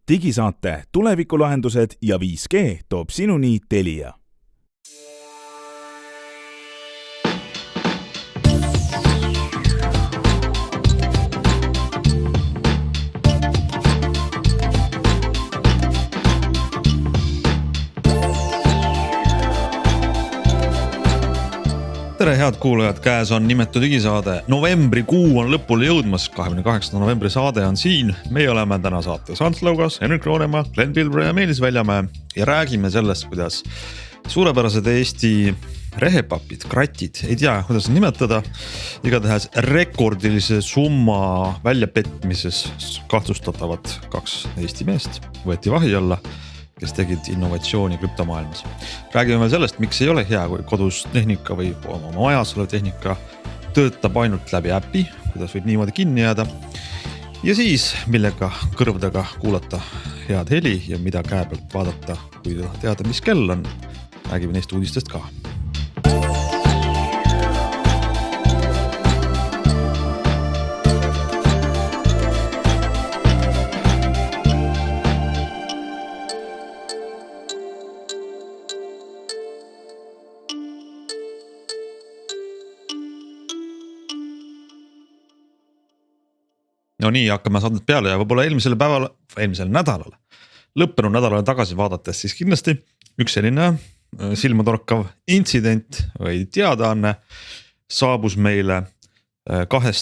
Digisaate tulevikulahendused ja 5G toob sinuni Telia. Tere head kuulajad, käes on nimetu digisaade. Novembrikuu on lõpule jõudmas, 28. novembri saade on siin. Meie oleme täna saates Ants Laugas, Henrik Roonemaa, Glenn Pilbre ja Meelis Väljamäe ja räägime sellest, kuidas suurepärased Eesti rehepapid, kratid, ei tea kuidas nimetada, igatahes rekordilise summa väljapetmises kahtlustatavad 2 Eesti meest võeti vahi alla, kes tegid innovatsiooni krüptomaailmas. Räägime veel sellest, miks ei ole hea, kui kodus tehnika või oma majas olev tehnika töötab ainult läbi äpi, kuidas võib niimoodi kinni jääda. Ja siis, millega kõrvdega kuulata head heli ja mida käe pealt vaadata, kui teada, mis kell on. Räägime neist uudistest ka. No nii, hakkame saadet peale ja võib-olla eelmisel nädalal, lõppenud nädalale tagasi vaadates, siis kindlasti üks selline silmatorkav intsident või teadaanne saabus meile 2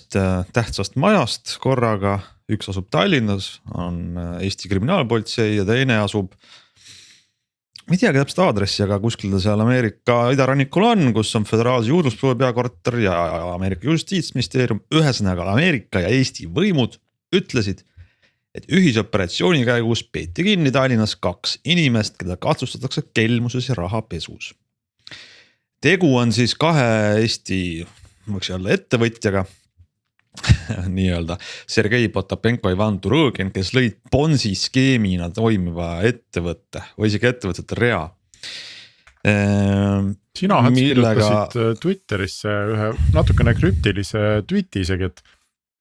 tähtsast majast korraga. Üks asub Tallinnas, on Eesti kriminaalpolitsei ja teine asub, ma ei teagi täpselt aadressi, aga kuskil ta seal Ameerika idarannikul on, kus on föderaalse juurdlusproove peakorter ja Ameerika justiitsministeerium. Ühesõnaga Ameerika ja Eesti võimud ütlesid, et ühisoperatsiooni käigus peeti kinni Tallinnas 2 inimest, keda kahtlustatakse kelmuses ja rahapesus. Tegu on siis 2 Eesti võiks olla ettevõtjaga, nii-öelda Sergei Potapenko ja Ivan Turõgin, kes lõid Ponzi skeemina toimiva ettevõtte või isegi ettevõtete rea. Sina kirjutasid Twitterisse ühe natukene krüptilise tweeti isegi,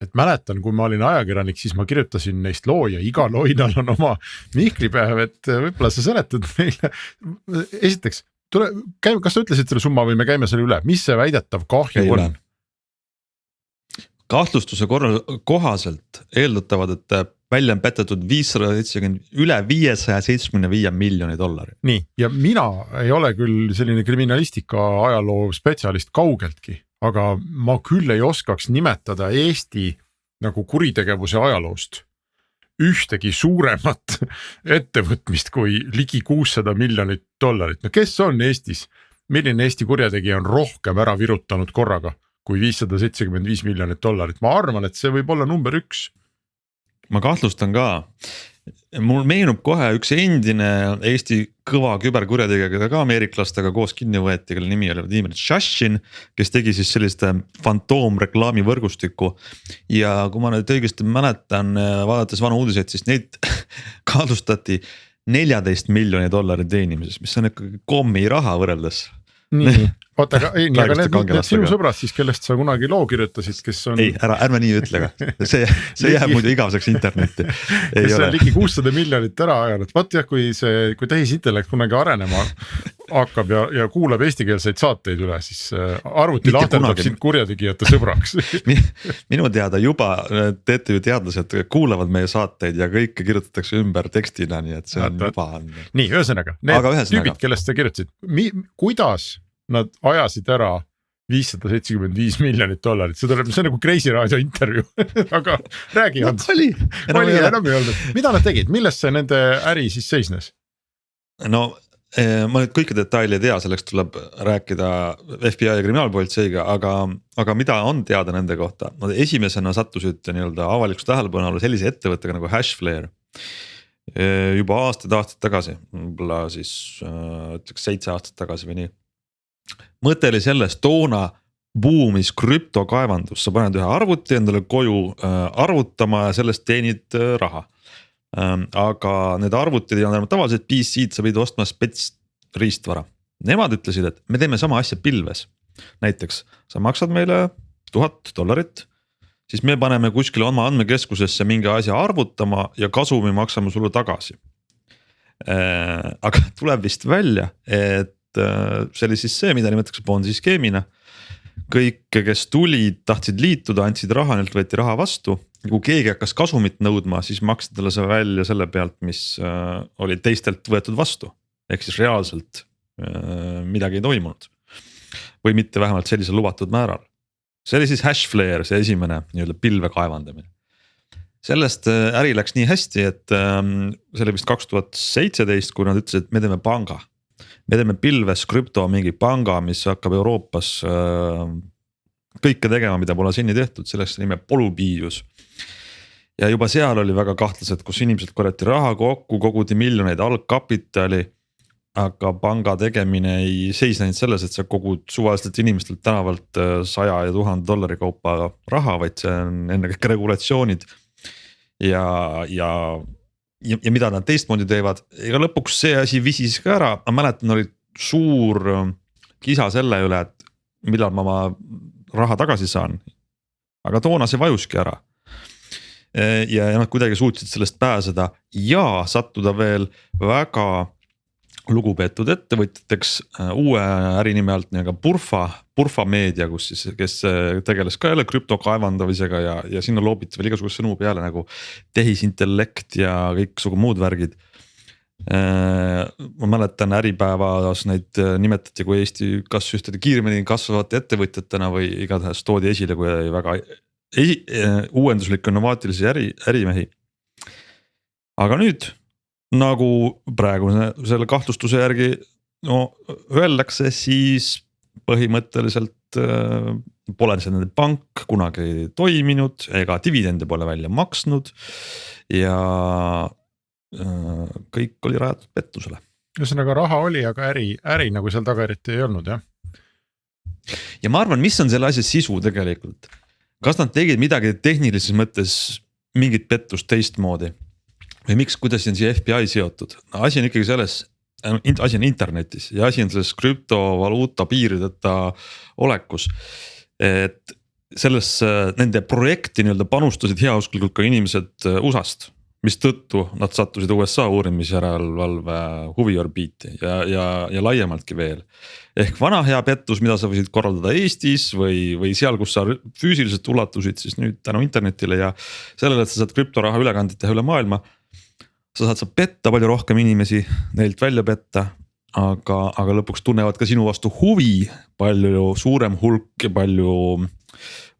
et mäletan, kui ma olin ajakirjanik, siis ma kirjutasin neist loo ja iga loinal on oma mihklipäev, et võib-olla sa seletad meile. Esiteks, kas sa ütlesid selle summa või me käime selle üle, mis see väidetav kahju on? Kahtlustuse kohaselt eeldatavad, et välja on pätetud üle $575 miljoni. Nii, ja mina ei ole küll selline kriminalistika ajaloo spetsialist kaugeltki, aga ma küll ei oskaks nimetada Eesti nagu kuritegevuse ajaloost ühtegi suuremat ettevõtmist kui ligi $600 miljonit. No kes on Eestis, milline Eesti kurjategija on rohkem ära virutanud korraga kui $575 miljonit. Ma arvan, et see võib olla number 1. Ma kahtlustan ka. Mul meenub kohe üks endine Eesti kõva küberkurjategija, keda ka ameeriklastega koos kinni võeti, kelle nimi oli Vladimir Tšašin, kes tegi siis sellist fantoomreklaami võrgustikku. Ja kui ma nüüd õigesti mäletan, vaadates vana uudiseid, siis neid kahtlustati $14 miljoni teenimises, mis on ikkagi kommi raha võrreldes. Nii, oota, aga need sinu sõbrad siis, kellest sa kunagi loo kirjutasid, kes on... Ei, ärme nii ütlega. See jääb muidu igaveseks internetti. Kes on ligi $600 miljonit ära ajanud. Vaat jah, kui tehisintellekt kunagi arenema hakkab ja kuulab eestikeelseid saateid üle, siis arvuti lahterdab sind kurjategijate sõbraks. Minu teada juba teete ju teadlased kuulavad meie saateid ja kõike kirjutatakse ümber tekstina, nii et see on juba... Nii, ühesõnaga, need tüübid, kellest sa kirjutasid, kuidas nad ajasid ära $575 miljonit. See on nagu Crazy Radio intervju, aga räägi on. Oli, enam ei olnud. Mida nad tegid? Millest see nende äri siis seisnes? No ma nüüd kõike detaili ei tea, selleks tuleb rääkida FBI ja kriminaalpolitseiga, aga mida on teada nende kohta? Nad esimesena sattusid nii-öelda avalikus tähelepanu sellise ettevõttega nagu Hashflare. Juba aastaid tagasi, võib-olla siis 7 aastat tagasi või nii. Mõte oli sellest, toona buumis krüptokaevandus, sa paned ühe arvuti endale koju arvutama ja sellest teenid raha. Aga need arvutid ei olnud tavaliselt PC-d, sa võid ostma spets riistvara. Nemad ütlesid, et me teeme sama asja pilves. Näiteks sa maksad meile $1000, siis me paneme kuskile oma andmekeskusesse mingi asja arvutama ja kasumi maksame sulle tagasi. Aga tuleb vist välja, et see oli siis see, mida nimetatakse Ponzi skeemina. Kõik, kes tulid, tahtsid liituda, andsid raha, neilt võeti raha vastu. Kui keegi hakkas kasumit nõudma, siis maksid talle see välja selle pealt, mis oli teistelt võetud vastu. Ehk siis reaalselt midagi ei toimunud. Või mitte vähemalt sellisel lubatud määral. See oli siis Hashflare, see esimene nii-öelda pilve kaevandamine. Sellest äri läks nii hästi, et see oli vist 2017, kui nad ütlesid, et me teeme panga. Me teeme pilves krüpto mingi panga, mis hakkab Euroopas kõike tegema, mida pole seni tehtud, selleks nime Polybius. Ja juba seal oli väga kahtlased, kus inimesed korjati raha kokku, kogudi miljoneid algkapitali. Aga panga tegemine ei seisnenud selles, et sa kogud suvaliselt inimestelt tänavalt 100 ja $1000 kaupa raha, vaid see on ennekõike regulatsioonid ja mida nad teistmoodi teevad. Ega lõpuks see asi visis ka ära, ma mäletan, oli suur kisa selle üle, et millal ma oma raha tagasi saan. Aga toona see vajuski ära. Ja nad kuidagi suutsid sellest pääseda ja sattuda veel väga lugupeetud ettevõtjateks uue ärinime alt nii Purfa meedia, kes tegeles ka jälle krüpto kaevandamisega ja sinna loobiti veel igasugust sõnu peale nagu tehisintellekt ja kõiksugu muud värgid. Ma mäletan Äripäevas neid nimetati kui Eesti kas ühtede kiiremini kasvavate ettevõtjatena või igatahes toodi esile kui väga uuenduslik innovaatilisi ärimehi. Aga nüüd nagu praegu selle kahtlustuse järgi öeldakse, siis põhimõtteliselt pole see nende pank kunagi toiminud ega dividende pole välja maksnud ja kõik oli rajatud pettusele. Ühesõnaga raha oli, aga äri nagu seal taga eriti ei olnud, jah? Ja ma arvan, mis on selle asja sisu tegelikult? Kas nad tegid midagi tehnilises mõttes mingit pettust teistmoodi? Või miks, kuidas on siia FBI seotud? Asi on ikkagi selles, asi on internetis ja asi on selles krüptovaluuta piirideta olekus. Et selles nende projekti nii-öelda panustasid heauskulikult ka inimesed USA-st, mis tõttu nad sattusid USA uurimisjärelevalve huviorbiiti ja laiemaltki veel. Ehk vana hea pettus, mida sa võisid korraldada Eestis või seal, kus sa füüsiliselt ulatusid, siis nüüd tänu internetile ja sellele, et sa saad krüptoraha ülekandit teha üle maailma. Sa saad petta palju rohkem inimesi, neilt välja petta, aga lõpuks tunnevad ka sinu vastu huvi palju suurem hulk ja palju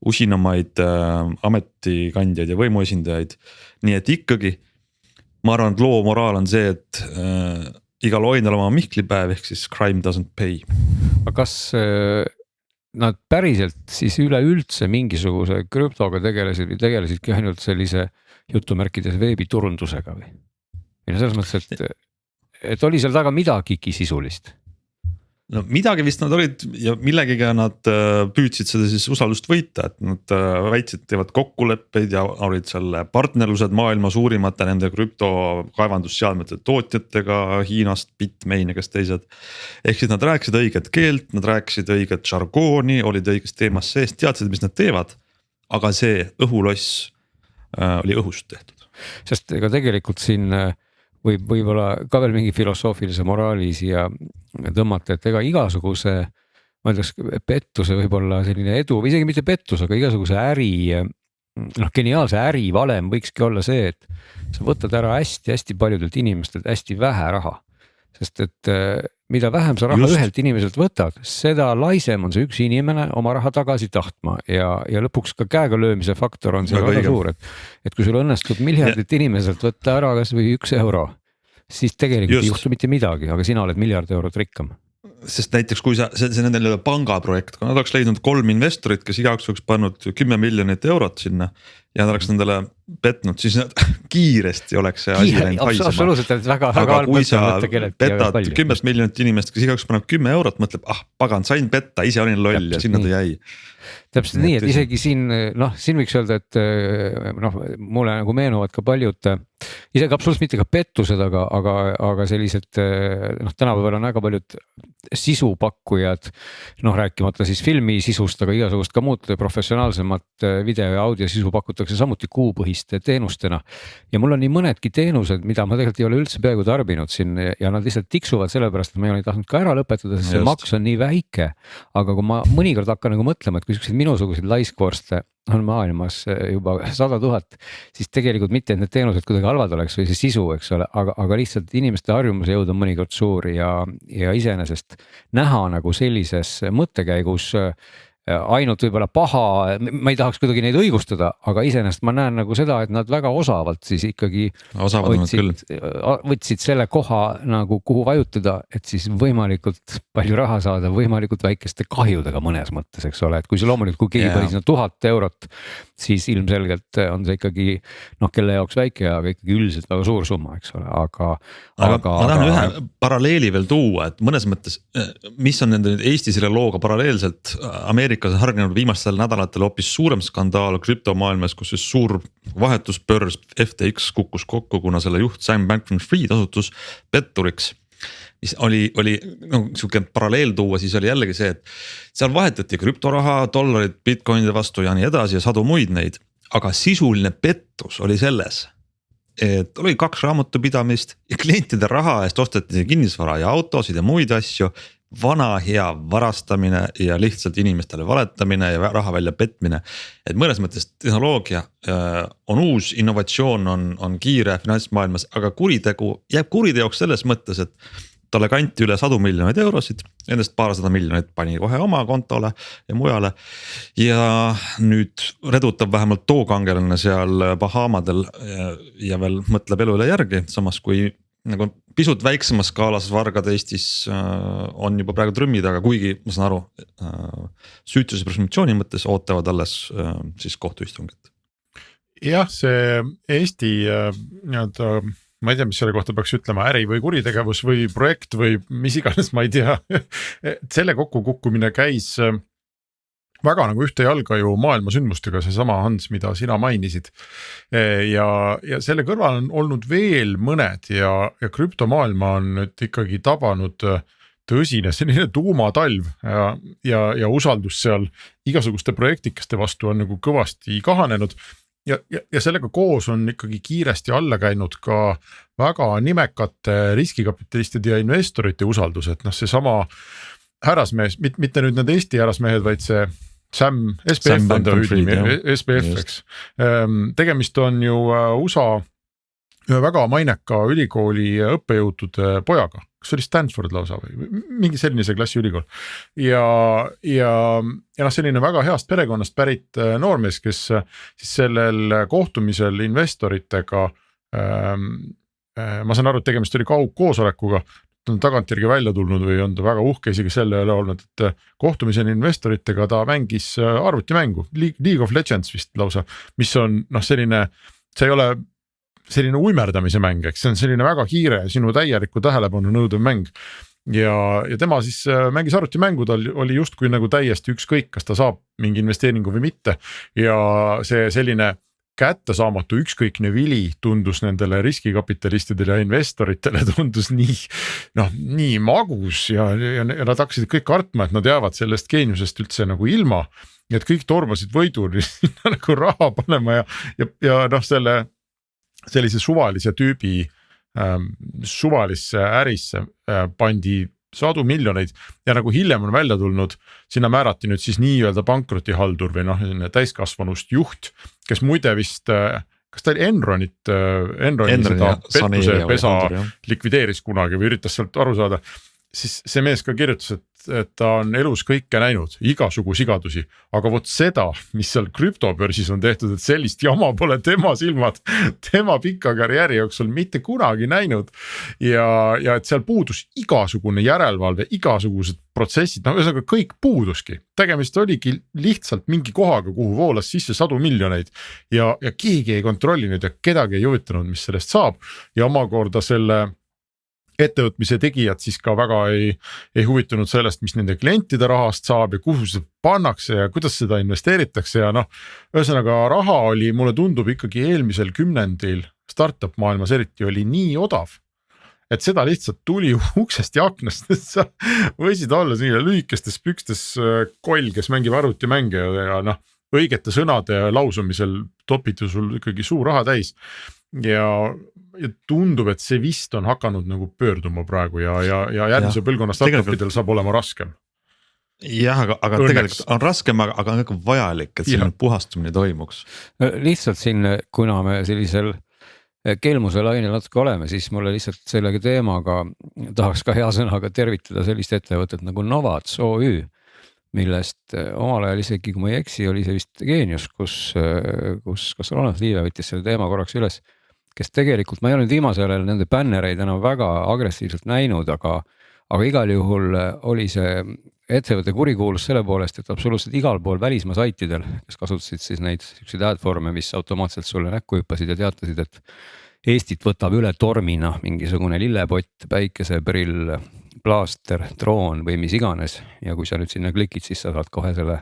usinamaid ametikandjaid ja võimuesindajaid. Nii et ikkagi, ma arvan, et loo moraal on see, et igal oinal oma mihklipäev ehk siis crime doesn't pay. Aga kas nad päriselt siis üleüldse mingisuguse krüptoga tegelesidki ainult sellise jutumärkides veebiturundusega või? Ja selles mõttes, et oli seal taga midagigi sisulist? No midagi vist nad olid ja millegiga nad püüdsid seda siis usaldust võita, et nad väitsid, teevad kokkuleppeid ja olid seal partnerlused maailma suurimate nende krüptokaevandusseadmete tootjatega Hiinast, Bitmain ja kes teised. Ehk siis nad rääkisid õiget keelt, nad rääkisid õiget žargooni, olid õiges teemas sees, teadsid, mis nad teevad, aga see õhuloss oli õhust tehtud. Sest ega tegelikult siin võib-olla ka veel mingi filosoofilise moraali siia tõmmata, et ega igasuguse, ma ütleks, pettuse võib-olla selline edu, või isegi mitte pettus, aga igasuguse geniaalse äri valem võikski olla see, et sa võtad ära hästi paljudelt inimestelt hästi vähe raha. Sest et mida vähem sa raha ühelt inimeselt võtad, seda laisem on see üks inimene oma raha tagasi tahtma ja lõpuks ka käega löömise faktor on see väga suur, et kui sul õnnestub miljardit inimeselt võtta ära kas või €1, siis tegelikult ei juhtu mitte midagi, aga sina oled miljard eurot rikkam. Sest näiteks kui see nendele pangaprojekt, kui nad oleks leidnud 3 investorit, kes igaüks oleks pannud 10 miljonit eurot sinna ja ta oleks nendele petnud, siis nad kiiresti oleks see asi läinud haisema. Absoluutselt, et väga aga kui sa petad 10 miljonit inimest, kes igaüks paneb 10 eurot, mõtleb, pagan, sain petta, ise olin loll ja sinna ta jäi. Täpselt nii, et isegi siin võiks öelda, et mulle nagu meenuvad ka paljud, isegi absoluutselt mitte ka pettused, aga sellised tänapäeval on väga paljud sisupakkujad, rääkimata siis filmi sisust, aga igasugust ka muud professionaalsemat video ja audio sisu pakutakse samuti kuupõhiste teenustena. Ja mul on nii mõnedki teenused, mida ma tegelikult ei ole üldse peaaegu tarbinud siin ja nad lihtsalt tiksuvad sellepärast, et ma ei ole tahtnud ka ära lõpetada, sest see maks on nii väike. Aga kui ma mõnikord hakkan nagu mõtlema, et kui sellised minusuguseid laiskvorste on maailmas juba 100 000, siis tegelikult mitte, et need teenused kuidagi halvad oleks või see sisu, eks ole, aga lihtsalt inimeste harjumuse jõud on mõnikord suur ja iseenesest näha nagu sellises mõttekäigus ainult võib-olla paha, ma ei tahaks kuidagi neid õigustada, aga iseenesest ma näen nagu seda, et nad väga osavalt siis ikkagi võtsid selle koha nagu kuhu vajutada, et siis võimalikult palju raha saada, võimalikult väikeste kahjudega mõnes mõttes, eks ole, et kui see loomulikult, kui keegi pani sinna 1000 eurot, siis ilmselgelt on see ikkagi kelle jaoks väike, aga ikkagi üldiselt väga suur summa, eks ole, aga ma tahan ühe paralleeli veel tuua, et mõnes mõttes, mis on nende Eesti selle looga paralleelselt Ameerikas hargnenud viimastel nädalatel hoopis suurem skandaal krüptomaailmas, kus siis suur vahetuspörs FTX kukkus kokku, kuna selle juht Sam Bankman-Fried osutus petturiks. Mis oli siuke paralleel tuua, siis oli jällegi see, et seal vahetati krüptoraha, dollarid, bitcoinide vastu ja nii edasi ja sadu muid neid. Aga sisuline pettus oli selles, et oli 2 raamatupidamist ja klientide raha eest osteti kinnisvara ja autosid ja muid asju. Vana hea varastamine ja lihtsalt inimestele valetamine ja raha välja petmine. Et mõnes mõttes tehnoloogia on uus, innovatsioon on kiire finantsmaailmas, aga kuritegu jääb kuriteoks selles mõttes, et talle kanti üle 100 miljoneid eurosid, endast 200 miljonit pani kohe oma kontole ja mujale. Ja nüüd redutab vähemalt tookangelane seal Bahamadel ja veel mõtleb elule järgi, samas kui nagu pisut väiksemas skaalas vargad Eestis on juba praegu trümmid, aga kuigi ma saan aru, süütuse presumptsiooni mõttes ootavad alles siis kohtuistungit. Jah, see Eesti ma ei tea, mis selle kohta peaks ütlema, äri või kuritegevus või projekt või mis iganes, ma ei tea. Selle kokkukukkumine käis väga nagu ühte jalga ju maailma sündmustega, see sama Hans, mida sina mainisid. Ja selle kõrval on olnud veel mõned ja krüptomaailma on nüüd ikkagi tabanud tõsine selline tuumatalv ja usaldus seal igasuguste projektikaste vastu on nagu kõvasti kahanenud. Ja sellega koos on ikkagi kiiresti alla käinud ka väga nimekate riskikapitalistide ja investorite usaldus, et see sama härrasmees, mitte nüüd need Eesti härrasmehed, vaid see Sam SBF on ta hüüdnimi, SBF, eks. Tegemist on ju USA ühe väga maineka ülikooli õppejõutude pojaga, kas oli Stanford lausa või mingi selline see klassi ülikool. Ja selline väga heast perekonnast pärit noormees, kes siis sellel kohtumisel investoritega, ma saan aru, et tegemist oli kaugkoosolekuga, on tagantjärgi välja tulnud või on ta väga uhke isegi selle üle olnud, et kohtumisel investoritega ta mängis arvutimängu, League of Legends vist lausa, mis on selline, see ei ole selline uimerdamise mäng, eks see on selline väga kiire sinu täielikku tähelepanu nõudev mäng ja tema siis mängis arvutimängu, tal oli justkui nagu täiesti ükskõik, kas ta saab mingi investeeringu või mitte ja see selline kättesaamatu ükskõikne vili tundus nendele riskikapitalistidele ja investoritele tundus nii magus ja nad hakkasid kõik kartma, et nad jäävad sellest geeniusest üldse nagu ilma, et kõik tormasid võiduri nagu raha panema ja sellise suvalise tüübi suvalisse ärisse pandi sadu miljoneid ja nagu hiljem on välja tulnud, sinna määrati nüüd siis nii-öelda pankrotihaldur või täiskasvanust juht, kes muide vist, kas ta oli Enroni seda pettuse pesa likvideeris kunagi või üritas sealt aru saada, siis see mees ka kirjutas, et et ta on elus kõike näinud, igasugu sigadusi, aga vot seda, mis seal krüptobörsis on tehtud, et sellist jama pole tema silmad, tema pika karjääri jooksul mitte kunagi näinud. Ja et seal puudus igasugune järelevalve, igasugused protsessid, no ühesõnaga kõik puuduski. Tegemist oligi lihtsalt mingi kohaga, kuhu voolas sisse 100 miljoneid ja keegi ei kontrollinud ja kedagi ei huvitanud, mis sellest saab ja omakorda selle ettevõtmise tegijad siis ka väga ei huvitunud sellest, mis nende klientide rahast saab ja kuhu see pannakse ja kuidas seda investeeritakse ja noh, ühesõnaga raha oli, mulle tundub ikkagi eelmisel kümnendil startup maailmas eriti oli nii odav, et seda lihtsalt tuli uksest ja aknast, et sa võisid olla selline lühikestes pükstes koll, kes mängib arvutimänge ja noh, õigete sõnade lausumisel topiti sul ikkagi suur raha täis ja tundub, et see vist on hakanud nagu pöörduma praegu ja järgmise põlvkonna startupidel saab olema raskem. Jah, aga tegelikult on raskem, aga on nagu vajalik, et siin puhastumine toimuks. Lihtsalt siin, kuna me sellisel kelmuse lainel natuke oleme, siis mulle lihtsalt sellegi teemaga tahaks ka hea sõnaga tervitada sellist ettevõtet nagu Novats OÜ, millest omal ajal isegi, kui ma ei eksi, oli see vist Geenius, kus Ronald Liive võttis selle teema korraks üles, kes tegelikult, ma ei ole nüüd viimasel ajal nende bännereid enam väga agressiivselt näinud, aga igal juhul oli see ettevõtte kurikuulus selle poolest, et absoluutselt igal pool välismaa saitidel, kes kasutasid siis neid selliseid ad-vorme, mis automaatselt sulle näkku hüppasid ja teatasid, et Eestit võtab üle tormina mingisugune lillepott, päikeseprill, plaaster, droon või mis iganes ja kui sa nüüd sinna klikid, siis sa saad kohe selle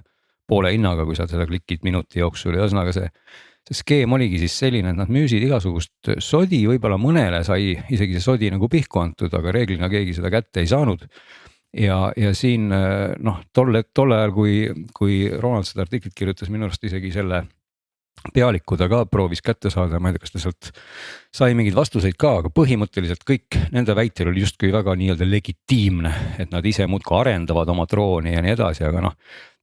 poole hinnaga, kui sa seda klikid minuti jooksul ja ühesõnaga see skeem oligi siis selline, et nad müüsid igasugust sodi, võib-olla mõnele sai isegi see sodi nagu pihku antud, aga reeglina keegi seda kätte ei saanud. Ja siin noh, tolle ajal, kui Ronald seda artiklit kirjutas, minu arust isegi selle pealiku ta ka proovis kätte saada, ma ei tea, kas ta sealt sai mingeid vastuseid ka, aga põhimõtteliselt kõik nende väitel oli justkui väga nii-öelda legitiimne, et nad ise muudkui arendavad oma drooni ja nii edasi, aga noh,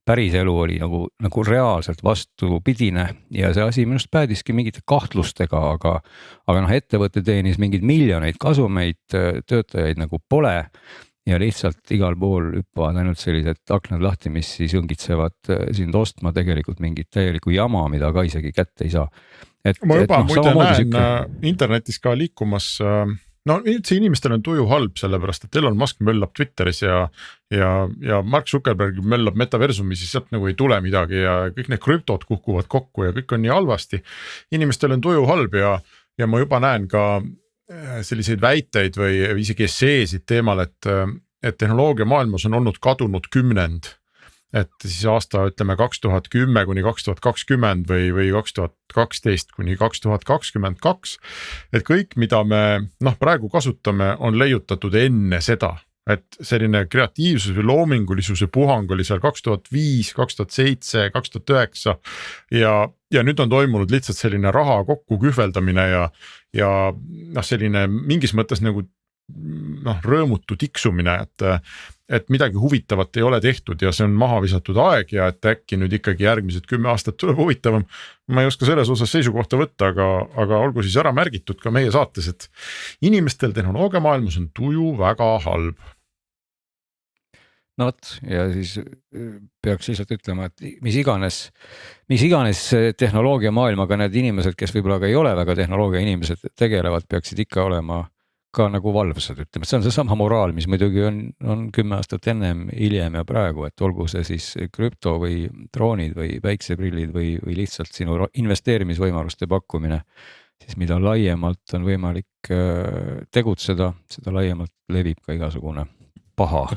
päris elu oli nagu reaalselt vastupidine ja see asi minust päädiski mingite kahtlustega, aga noh, ettevõte teenis mingeid miljoneid kasumeid, töötajaid nagu pole ja lihtsalt igal pool hüppavad ainult sellised aknad lahti, mis siis õngitsevad sind ostma tegelikult mingit täielikku jama, mida ka isegi kätte ei saa. Ma juba muide näen internetis ka liikumas no üldse inimestel on tuju halb, sellepärast et Elon Musk möllab Twitteris ja Mark Zuckerberg möllab metaversumis, siis sealt nagu ei tule midagi ja kõik need krüptod kukuvad kokku ja kõik on nii halvasti. Inimestel on tuju halb ja ma juba näen ka selliseid väiteid või isegi esseesid teemal, et tehnoloogia maailmas on olnud kadunud kümnend. Et siis aasta ütleme 2010 kuni 2020 või 2012 kuni 2022. Et kõik, mida me praegu kasutame, on leiutatud enne seda. Et selline kreatiivsus või loomingulisuse puhang oli seal 2005, 2007, 2009 ja nüüd on toimunud lihtsalt selline raha kokku kühveldamine ja selline mingis mõttes nagu rõõmutu tiksumine, et midagi huvitavat ei ole tehtud ja see on maha visatud aeg ja et äkki nüüd ikkagi järgmised 10 aastat tuleb huvitavam. Ma ei oska selles osas seisukohta võtta, aga olgu siis ära märgitud ka meie saates, et inimestel tehnoloogia maailmas on tuju väga halb. No võt, ja siis peaks lihtsalt ütlema, et mis iganes tehnoloogia maailmaga need inimesed, kes võib-olla ka ei ole väga tehnoloogia inimesed tegelevad, peaksid ikka olema ka nagu valvsad, ütleme, see on see sama moraal, mis muidugi on 10 aastat ennem, hiljem ja praegu, et olgu see siis krüpto või droonid või päikseprillid või lihtsalt sinu investeerimisvõimaluste pakkumine, siis mida laiemalt on võimalik tegutseda, seda laiemalt levib ka igasugune paha.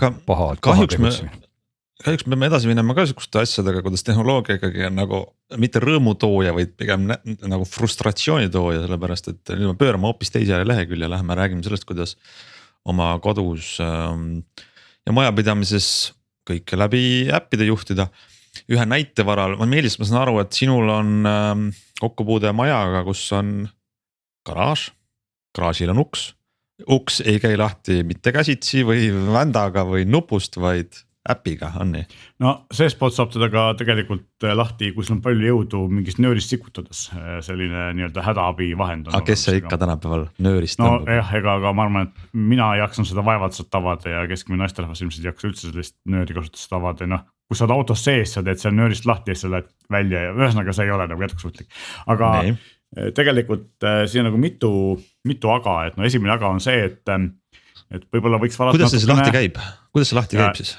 Kahjuks me peame edasi minema ka sikuste asjadega, kuidas tehnoloogia ikkagi on nagu mitte rõõmutooja, vaid pigem nagu frustratsioonitooja, sellepärast et nüüd me pöörame hoopis teisele lehekülje, läheme räägime sellest, kuidas oma kodus ja majapidamises kõike läbi äppide juhtida. Ühe näite varal, Meelis, ma saan aru, et sinul on kokkupuude majaga, kus on garaaž, garaažil on uks ei käi lahti mitte käsitsi või vändaga või nupust, vaid äpiga on nii? no seestpoolt saab teda ka tegelikult lahti, kui sul on palju jõudu mingist nöörist sikutades, selline nii-öelda hädaabi vahend. Aga kes see ikka tänapäeval nöörist no tõmbab? jah, aga ma arvan, et mina ei jaksanud seda vaevalt avada ja keskmine naisterahvas ilmselt ei jaksa üldse sellist nööri kasutust avada, noh. Kui sa oled autos sees, sa teed seal nöörist lahti ja sa lähed välja ja ühesõnaga see ei ole nagu jätkusuutlik. Aga nee. Tegelikult siin on nagu mitu aga, et no esimene aga on see, et võib-olla võiks kuidas see lahti käib? Kuidas see lahti käib siis?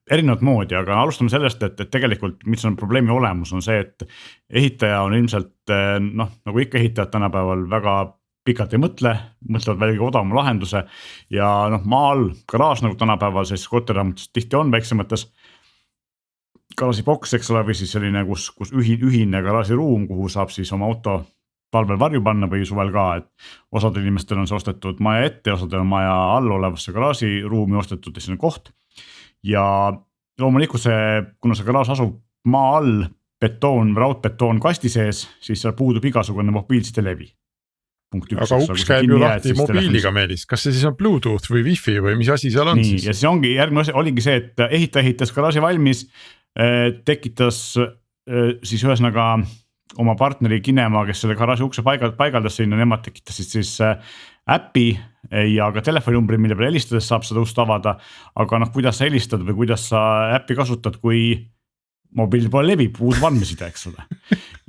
Erinevat moodi, aga alustame sellest, et tegelikult mis on probleemi olemus on see, et ehitaja on ilmselt noh, nagu ikka ehitajad tänapäeval väga pikalt ei mõtlevad välja odavama lahenduse ja noh, maa all garaaž nagu tänapäeval siis korterelamutis tihti on väiksemates garaažiboks, eks ole, või siis selline, kus ühine garaažiruum, kuhu saab siis oma auto talvel varju panna või suvel ka, et osadel inimestel on see ostetud maja ette, osadel on maja all olevasse garaažiruumi ostetud sinna koht. Ja loomulikult kuna see garaaž asub maa all raudbetoon kasti sees, siis seal puudub igasugune mobiilside levi. Aga uks käib ju lahti mobiiliga Meelis, kas see siis on Bluetooth või Wi-Fi või mis asi seal on nii, siis? Ja siis ongi järgmine oligi see, et ehitas garaaži valmis, tekitas siis ühesõnaga oma partneri Kinema, kes selle garaaži ukse paigaldas sinna, nemad tekitasid siis äpi ja ka telefoninumbri, mille peale helistades saab seda ust avada, aga noh, kuidas sa helistad või kuidas sa äppi kasutad, kui mobiil pole levi, puudub andmeside, eks ole.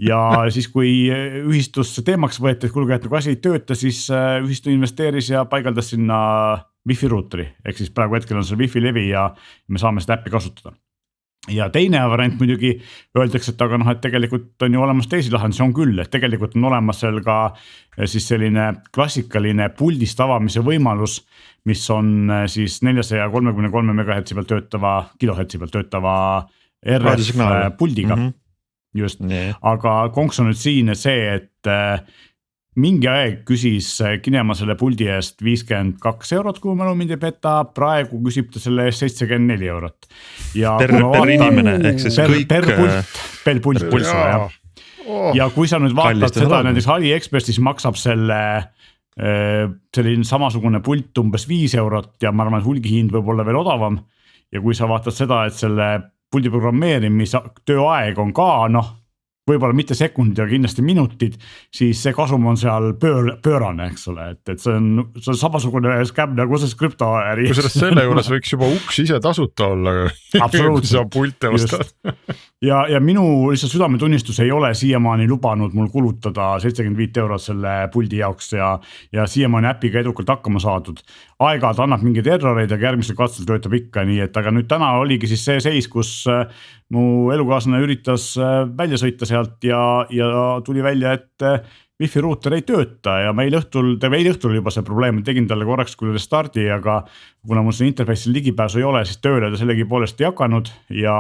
Ja siis kui ühistus teemaks võeti, et kulge, et nagu asi ei tööta, siis ühistu investeeris ja paigaldas sinna Wi-Fi ruuteri, ehk siis praegu hetkel on see Wi-Fi levi ja me saame seda äppi kasutada. Ja teine variant muidugi öeldakse, et aga noh, et tegelikult on ju olemas teisi lahendusi, on küll, et tegelikult on olemas seal ka siis selline klassikaline puldist avamise võimalus, mis on siis 433 MHz peal töötava, kilohertsi peal töötava RF puldiga. Just, aga konks on nüüd siin see, et mingi aeg küsis Kinema selle puldi eest 52 €, kui mälu mind ei peta, praegu küsib ta selle eest 74 €. Ja per inimene, ehk siis kõik per pult. Ja kui sa nüüd vaatad seda näiteks AliExpressis maksab selline samasugune pult umbes 5 € ja ma arvan, et hulgihind võib olla veel odavam. Ja kui sa vaatad seda, et selle puldi programmeerimise tööaeg on ka noh, võib-olla mitte sekundid, aga kindlasti minutid, siis see kasum on seal pöörane, eks ole, et see on samasugune scam nagu see krüptoäri. Kusjuures selle juures võiks juba uks ise tasuta olla, kui sa pulte ostad. Ja minu lihtsalt südametunnistus ei ole siiamaani lubanud mul kulutada 75 € selle puldi jaoks ja siiamaani äpiga edukalt hakkama saadud. Aeg-ajalt annab mingeid erroreid, aga järgmisel katsel töötab ikka nii, et aga nüüd täna oligi siis see seis, kus mu elukaaslane üritas välja sõita sealt ja tuli välja, et Wi-Fi ruuter ei tööta ja meil õhtul juba see probleem, tegin talle korraks küll restardi, aga kuna mul see interface'il ligipääsu ei ole, siis tööle ta sellegi poolest ei hakanud ja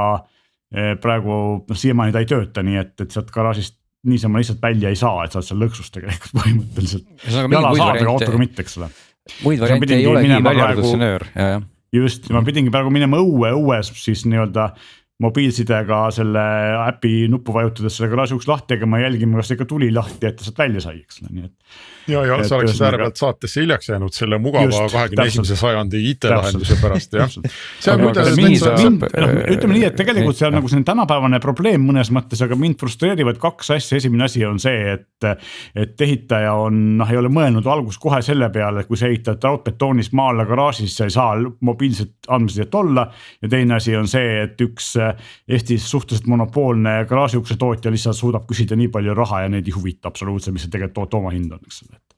praegu siiamaani ta ei tööta, nii et sealt garaažist niisama lihtsalt välja ei saa, et saad seal lõksus tegelikult põhimõtteliselt. Jala saab, aga autoga mitte, eks ole. Muid variante ei olegi välja arvatud see nöör. Just, ma pidingi praegu minema õues siis nii-öelda mobiilsidega selle äpi nuppu vajutades selle garaaži uks lahti, aga ma jälgima, kas ikka tuli lahti, et ta sealt välja sai, eks ole. Ja sa oleksid äärepealt saatesse hiljaks jäänud selle mugava 21. sajandi IT-lahenduse pärast. Ütleme nii, et tegelikult see on nagu selline tänapäevane probleem mõnes mõttes, aga mind frustreerivad kaks asja. Esimene asi on see, et ehitaja ei ole mõelnud algus kohe selle peale, kui sa ehitad raudbetoonis maale garaažis, sa ei saa mobiilset andmesidet olla ja teine asi on see, et üks Eestis suhteliselt monopoolne garaažiukse tootja lihtsalt suudab küsida nii palju raha ja neid ei huvita absoluutselt, mis see tegelikult tooma hind on.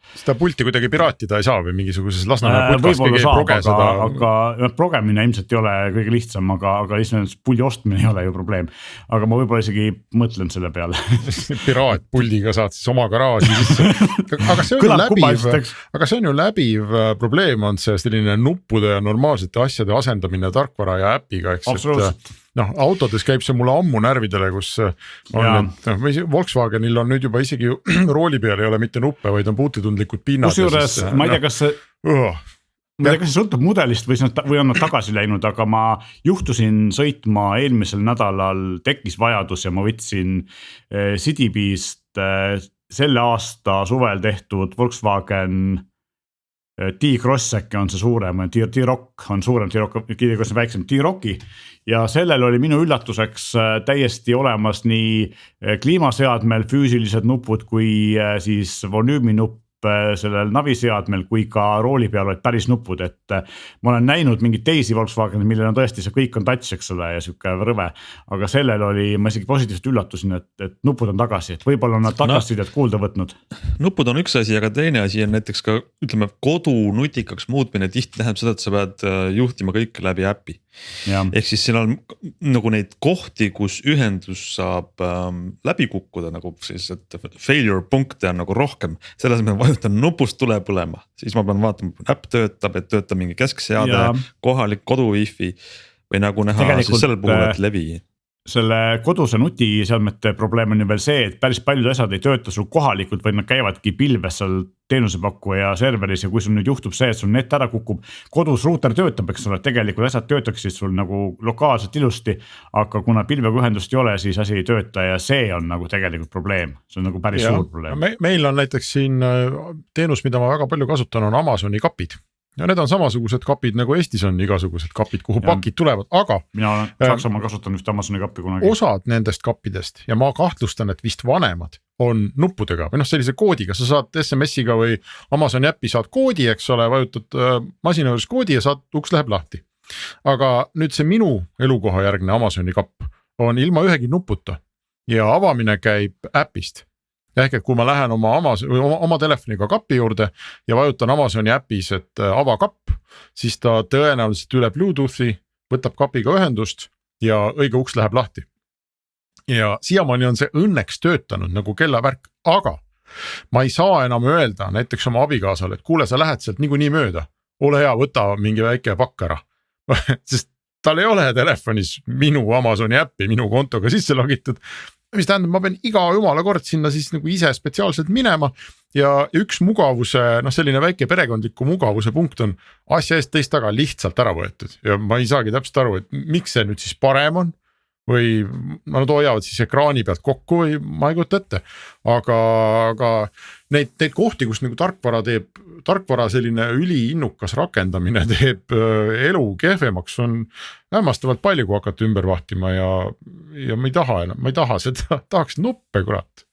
Seda pulti kuidagi piraatida ei saa või mingisuguses Lasnamäe putkas keegi ei proge seda? Aga progemine ilmselt ei ole kõige lihtsam, aga lihtsalt puldi ostmine ei ole ju probleem. Aga ma võib-olla isegi mõtlen selle peale. Piraatpuldiga saad siis oma garaaži sisse. Aga see on ju läbiv probleem, on see selline nuppude ja normaalsete asjade asendamine tarkvara ja äpiga. Absoluutselt. Autodes käib see mulle ammu närvidele, kus on, Volkswagenil on nüüd juba isegi rooli peal ei ole mitte nuppe, vaid on puutitundlikud pinnad. Kusjuures, ma ei tea, kas see sõltub mudelist või on nad tagasi läinud, aga ma juhtusin sõitma eelmisel nädalal, tekkis vajadus ja ma võtsin CityBeest selle aasta suvel tehtud Volkswagen T-Cross äkki on see suurem, T-Rock on suurem, T-Cross on väiksem, T-Rocki. Ja sellel oli minu üllatuseks täiesti olemas nii kliimaseadmel füüsilised nupud kui siis volüüminupp sellel naviseadmel kui ka rooli peal olid päris nupud, et ma olen näinud mingeid teisi Volkswagen, millel on tõesti see kõik on touch, eks ole, ja siuke rõve, aga sellel oli, ma isegi positiivselt üllatusin, et nupud on tagasi, et võib-olla on nad tagasisidet kuulda võtnud. Nupud on üks asi, aga teine asi on näiteks ka ütleme kodu nutikaks muutmine tihti tähendab seda, et sa pead juhtima kõike läbi äpi. Ehk siis siin on nagu neid kohti, kus ühendus saab läbi kukkuda nagu sellised failure punkte on nagu rohkem, selles me vajutan nupust tule põlema, siis ma pean vaatama, äpp töötab, et töötab mingi keskseade, kohalik kodu wifi või nagu näha tegelikult, siis sellel puhul, et levi. Selle koduse nutiseadmete probleem on ju veel see, et päris paljud asjad ei tööta sul kohalikult, vaid nad käivadki pilves seal teenusepakkuja serveris ja kui sul nüüd juhtub see, et sul net ära kukub, kodus ruuter töötab, eks ole, tegelikult asjad töötaksid sul nagu lokaalselt ilusti, aga kuna pilvega ühendust ei ole, siis asi ei tööta ja see on nagu tegelikult probleem, see on nagu päris suur probleem. Meil on näiteks siin teenus, mida ma väga palju kasutan, on Amazoni kapid. Ja need on samasugused kapid nagu Eestis on igasugused kapid, kuhu pakid tulevad, aga mina olen Saksamaal kasutanud just Amazoni kappi kunagi. Osad nendest kappidest ja ma kahtlustan, et vist vanemad on nuppudega või sellise koodiga, sa saad SMS-iga või Amazoni äppi saad koodi, eks ole, vajutad masina juures koodi ja saad, uks läheb lahti. Aga nüüd see minu elukoha järgne Amazoni kapp on ilma ühegi nuputa ja avamine käib äpist. Ehk et kui ma lähen oma telefoniga kapi juurde ja vajutan Amazoni äpis, et ava kapp, siis ta tõenäoliselt üle Bluetoothi võtab kapiga ühendust ja õige uks läheb lahti. Ja siiamaani on see õnneks töötanud nagu kellavärk, aga ma ei saa enam öelda näiteks oma abikaasale, et kuule, sa lähed sealt niikuinii mööda, ole hea, võta mingi väike pakk ära, sest tal ei ole telefonis minu Amazoni äppi, minu kontoga sisse logitud, mis tähendab, ma pean iga jumala kord sinna siis nagu ise spetsiaalselt minema ja üks mugavuse, selline väike perekondliku mugavuse punkt on asja eest teist taga lihtsalt ära võetud ja ma ei saagi täpselt aru, et miks see nüüd siis parem on või nad hoiavad siis ekraani pealt kokku või ma ei kujuta ette, aga neid kohti, kus nagu tarkvara selline üliinnukas rakendamine teeb elu kehvemaks, on hämmastavalt palju, kui hakata ümber vahtima ja ma ei taha seda, tahaks nuppe, kurat.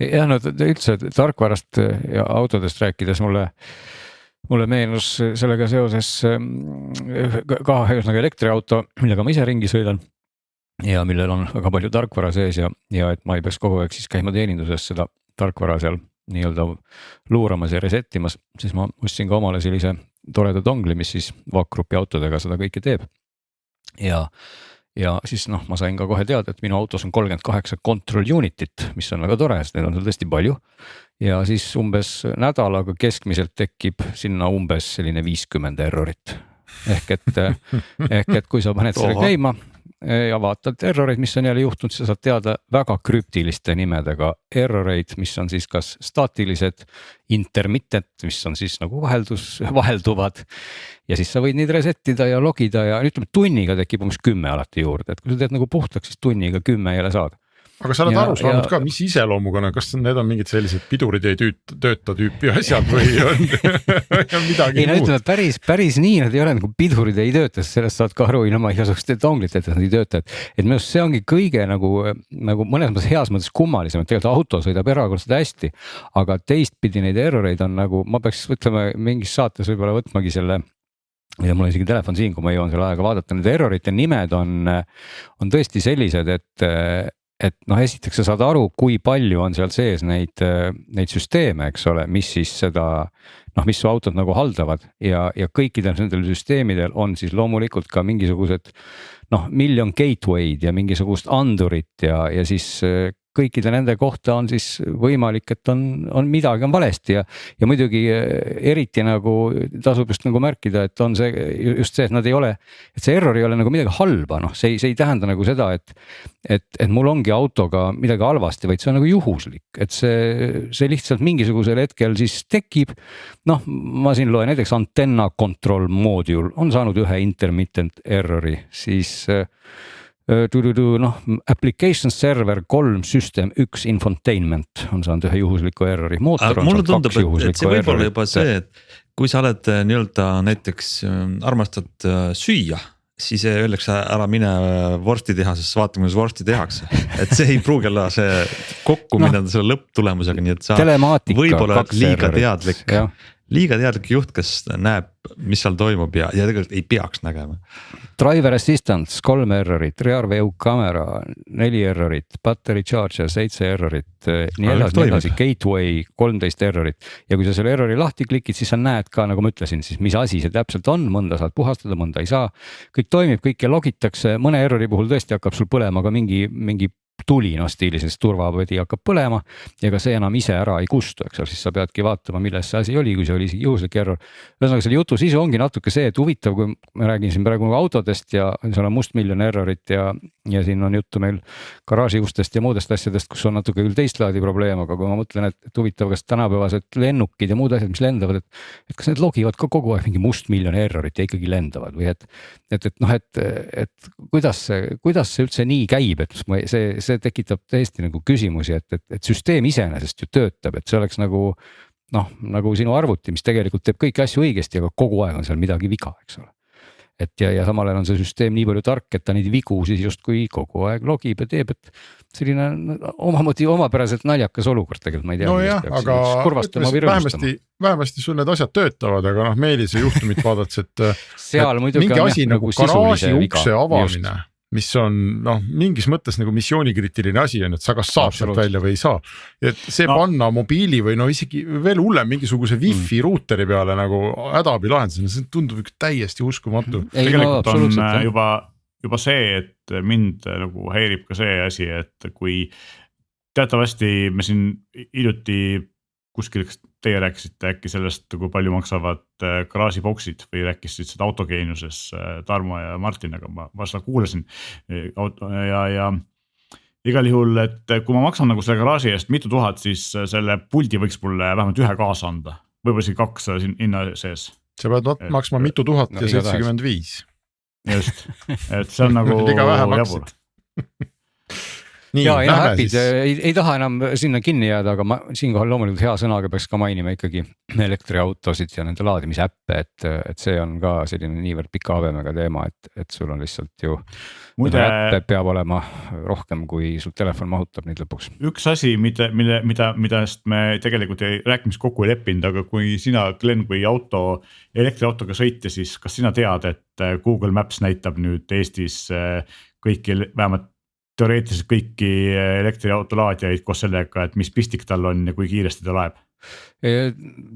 Ja üldse tarkvarast ja autodest rääkides mulle meenus sellega seoses ka ühesõnaga elektriauto, millega ma ise ringi sõidan ja millel on väga palju tarkvara sees ja et ma ei peaks kogu aeg siis käima teeninduses seda tarkvara seal nii-öelda luuramas ja resettimas, siis ma ostsin ka omale sellise toreda dongli, mis siis vaakgrupi autodega seda kõike teeb. Ja siis ma sain ka kohe teada, et minu autos on 38 control unitit, mis on väga tore, sest need on seal tõesti palju. Ja siis umbes nädalaga keskmiselt tekib sinna umbes selline 50 errorit. Ehk et kui sa paned selle käima ja vaatad erroreid, mis on jälle juhtunud, siis sa saad teada väga krüptiliste nimedega erroreid, mis on siis kas staatilised, intermittent, mis on siis nagu vahelduvad ja siis sa võid neid resettida ja logida ja ütleme tunniga tekib umbes 10 alati juurde, et kui sa teed nagu puhtaks, siis tunniga 10 jälle saad. Aga sa oled aru saanud ka, mis iseloomuga, kas need on mingid sellised pidurid ei tööta tüüpi asjad või on midagi muud? Päris nii nad ei ole nagu pidurid ei tööta, sellest saad ka aru ilma igasuguste donglite, et nad ei tööta. Et minu arust see ongi kõige nagu mõnes mõttes heas mõttes kummalisem, et tegelikult auto sõidab erakordselt hästi, aga teistpidi neid erroreid on nagu, ma peaks ütlema mingis saates võib-olla võtmagi selle ja mul on isegi telefon siin, kui ma jõuan selle aega vaadata, need errorite nimed on tõesti sellised, et esiteks sa saad aru, kui palju on seal sees neid süsteeme, eks ole, mis siis mis su autod nagu haldavad ja kõikidel nendel süsteemidel on siis loomulikult ka mingisugused miljon gateway'd ja mingisugust andurit ja siis kõikide nende kohta on siis võimalik, et on midagi on valesti ja muidugi eriti nagu tasub just nagu märkida, et on see just see, et nad ei ole, et see error ei ole nagu midagi halba, see ei tähenda nagu seda, et mul ongi autoga midagi halvasti, vaid see on nagu juhuslik, et see lihtsalt mingisugusel hetkel siis tekib. Ma siin loen näiteks antenna control module on saanud ühe intermittent errori, siis noh, application server 3 system 1 infotainment on saanud ühe juhusliku errori, mootor on saanud 2 juhuslikku errori. See võib olla juba see, et kui sa oled nii-öelda näiteks armastad süüa, siis öeldakse ära mine vorstitehasesse, vaata kuidas vorsti tehakse. Et see ei pruugi olla see kokku minna selle lõpptulemusega, nii et sa võib-olla liiga teadlik juht, kes näeb, mis seal toimub ja tegelikult ei peaks nägema. Driver assistance 3 errorit, rear view camera 4 errorit, battery charger 7 errorit, nii edasi, gateway 13 errorit. Ja kui sa selle errori lahti klikid, siis sa näed ka, nagu ma ütlesin, siis mis asi see täpselt on, mõnda saad puhastada, mõnda ei saa. Kõik toimib, kõike logitakse, mõne errori puhul tõesti hakkab sul põlema ka mingi tuli, no stiilises turvapõdi hakkab põlema ja ka see enam ise ära ei kustu, eks ole, siis sa peadki vaatama, milles see asi oli, kui see oli isegi juhuslik error. Ühesõnaga selle jutu sisu ongi natuke see, et huvitav, kui ma räägin siin praegu autodest ja seal on mustmiljon errorit ja siin on juttu meil garaažiustest ja muudest asjadest, kus on natuke küll teist laadi probleem, aga kui ma mõtlen, et huvitav, kas tänapäevased lennukid ja muud asjad, mis lendavad, et kas need logivad ka kogu aeg mingi mustmiljon errorit ja ikkagi lendavad või et kuidas see üldse nii käib, et see tekitab täiesti nagu küsimusi, et süsteem iseenesest ju töötab, et see oleks nagu sinu arvuti, mis tegelikult teeb kõiki asju õigesti, aga kogu aeg on seal midagi viga, eks ole. Et ja samal ajal on see süsteem nii palju tark, et ta neid vigu siis justkui kogu aeg logib ja teeb, et selline omapäraselt naljakas olukord tegelikult, ma ei tea. No jah, aga vähemasti sul need asjad töötavad, aga Meelise juhtumit vaadates, et seal mingi asi nagu garaaži ukse avamine, mis on mingis mõttes nagu missioonikritiline asi on, et sa kas saab sealt välja või ei saa. Et see panna mobiili või isegi veel hullem mingisuguse wifi ruuteri peale nagu hädabi lahendusena, see tundub täiesti uskumatu. Tegelikult on juba see, et mind nagu häirib ka see asi, et kui teatavasti me siin hiljuti kuskil, kas teie rääkisite äkki sellest, kui palju maksavad garaažiboksid või rääkisid seda autogeeniuses Tarmo ja Martin, aga ma seda kuulasin ja igal juhul, et kui ma maksan nagu selle garaaži eest mitu tuhat, siis selle puldi võiks mulle vähemalt ühe kaasa anda, võib-olla siin 2 siin hinna sees. Sa pead maksma mitu tuhat ja 75. Just, et see on nagu jabur. Ja äpid ei taha enam sinna kinni jääda, aga ma siinkohal loomulikult hea sõnaga peaks ka mainima ikkagi elektriautosid ja nende laadimisäppe, et see on ka selline niivõrd pika habemega teema, et sul on lihtsalt ju äppe peab olema rohkem, kui sul telefon mahutab neid lõpuks. Üks asi, millest me tegelikult rääkimis kokku ei leppinud, aga kui sina, Glen, kui elektriautoga sõitja, siis kas sina tead, et Google Maps näitab nüüd Eestis kõiki vähemalt teoreetiliselt kõiki elektriautolaadjaid koos sellega, et mis pistik tal on ja kui kiiresti ta laeb?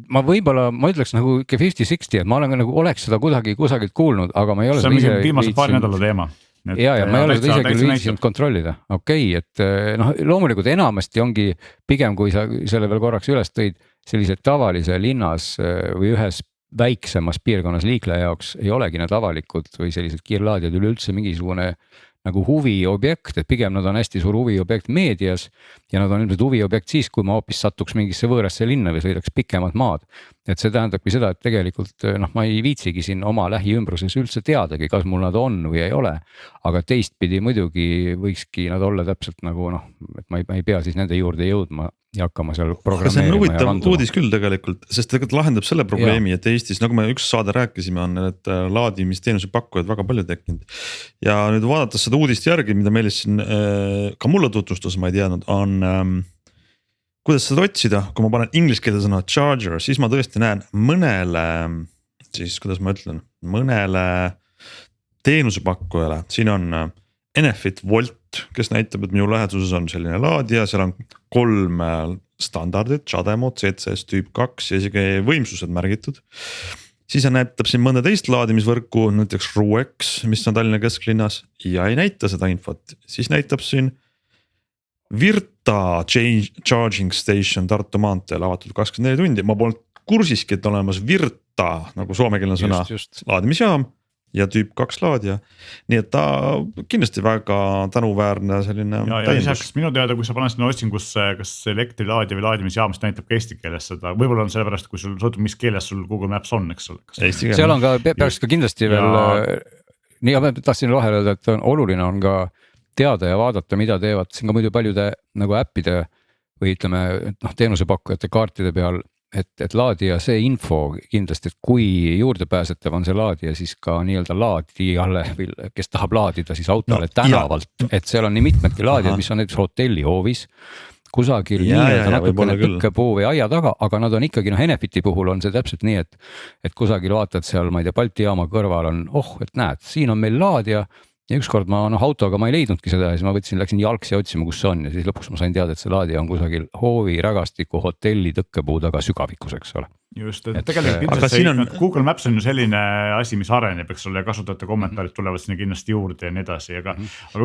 Ma ütleks nagu 50-60, et ma olen nagu oleks seda kusagilt kuulnud, aga ma ei ole seda ise viimase paari nädala teema. Ja ma ei ole seda isegi viitsinud kontrollida. Okei, et loomulikult enamasti ongi pigem, kui sa selle veel korraks üles tõid, sellised tavalise linnas või ühes väiksemas piirkonnas liikleja jaoks ei olegi need avalikud või sellised kiirlaadjad üleüldse mingisugune nagu huviobjekt, et pigem nad on hästi suur huviobjekt meedias ja nad on ilmselt huviobjekt siis, kui ma hoopis satuks mingisse võõrasse linna või sõidaks pikemat maad. Et see tähendabki seda, et tegelikult ma ei viitsigi siin oma lähiümbruses üldse teadagi, kas mul nad on või ei ole, aga teistpidi muidugi võikski nad olla täpselt nagu et ma ei pea siis nende juurde jõudma ja hakkama seal programmeerima. See on huvitav uudis küll tegelikult, sest tegelikult lahendab selle probleemi, et Eestis, nagu me üks saade rääkisime, on need laadimisteenuse pakkujad väga palju tekkinud. Ja nüüd vaadates seda uudist järgi, mida Meelis siin ka mulle tutvustus, ma ei teadnud, on kuidas seda otsida, kui ma panen ingliskeelse sõna charger, siis ma tõesti näen mõnele, siis kuidas ma ütlen, mõnele teenusepakkujale, siin on Enefit Volt, kes näitab, et minu läheduses on selline laadija, seal on 3 standardit, CHAdeMO, CCS tüüp 2 ja isegi võimsused märgitud. Siis näitab siin mõnda teist laadimisvõrku, näiteks RUEX, mis on Tallinna kesklinnas ja ei näita seda infot, siis näitab siin Virta Charging Station Tartu maanteel avatud 24 tundi, ma polnud kursiski, et olemas Virta nagu soomekeelne sõna laadimisjaam ja tüüp 2 laadija. Nii et ta kindlasti väga tänuväärne selline täiendus. Minu teada, kui sa paned sinna otsingusse, kas elektrilaadija või laadimisjaamast näitab ka eesti keeles seda, võib-olla on sellepärast, kui sul sõltub, mis keeles sul Google Maps on, eks ole. Seal on ka, peaks ka kindlasti veel nii, ma tahtsin vahele öelda, et oluline on ka teada ja vaadata, mida teevad siin ka muidu paljude nagu äppide või ütleme, teenusepakkujate kaartide peal, et laadija see info kindlasti, et kui juurdepääsetav on see laadija, siis ka nii-öelda laadijale või kes tahab laadida siis autole tänavalt, et seal on nii mitmedki laadijad, mis on näiteks hotellihoovis, kusagil nii-öelda natukene tõkkepuu või aia taga, aga nad on ikkagi Enefiti puhul on see täpselt nii, et kusagil vaatad seal, ma ei tea, Balti jaama kõrval on, et näed, siin on meil laadija ja ükskord ma autoga ma ei leidnudki seda ja siis ma läksin jalgsi otsima, kus see on ja siis lõpuks ma sain teada, et see laadija on kusagil hoovi, rägastiku, hotelli, tõkkepuu taga sügavikus, eks ole. Just, et tegelikult kindlasti Google Maps on ju selline asi, mis areneb, eks ole, ja kasutajate kommentaarid tulevad sinna kindlasti juurde ja nii edasi, aga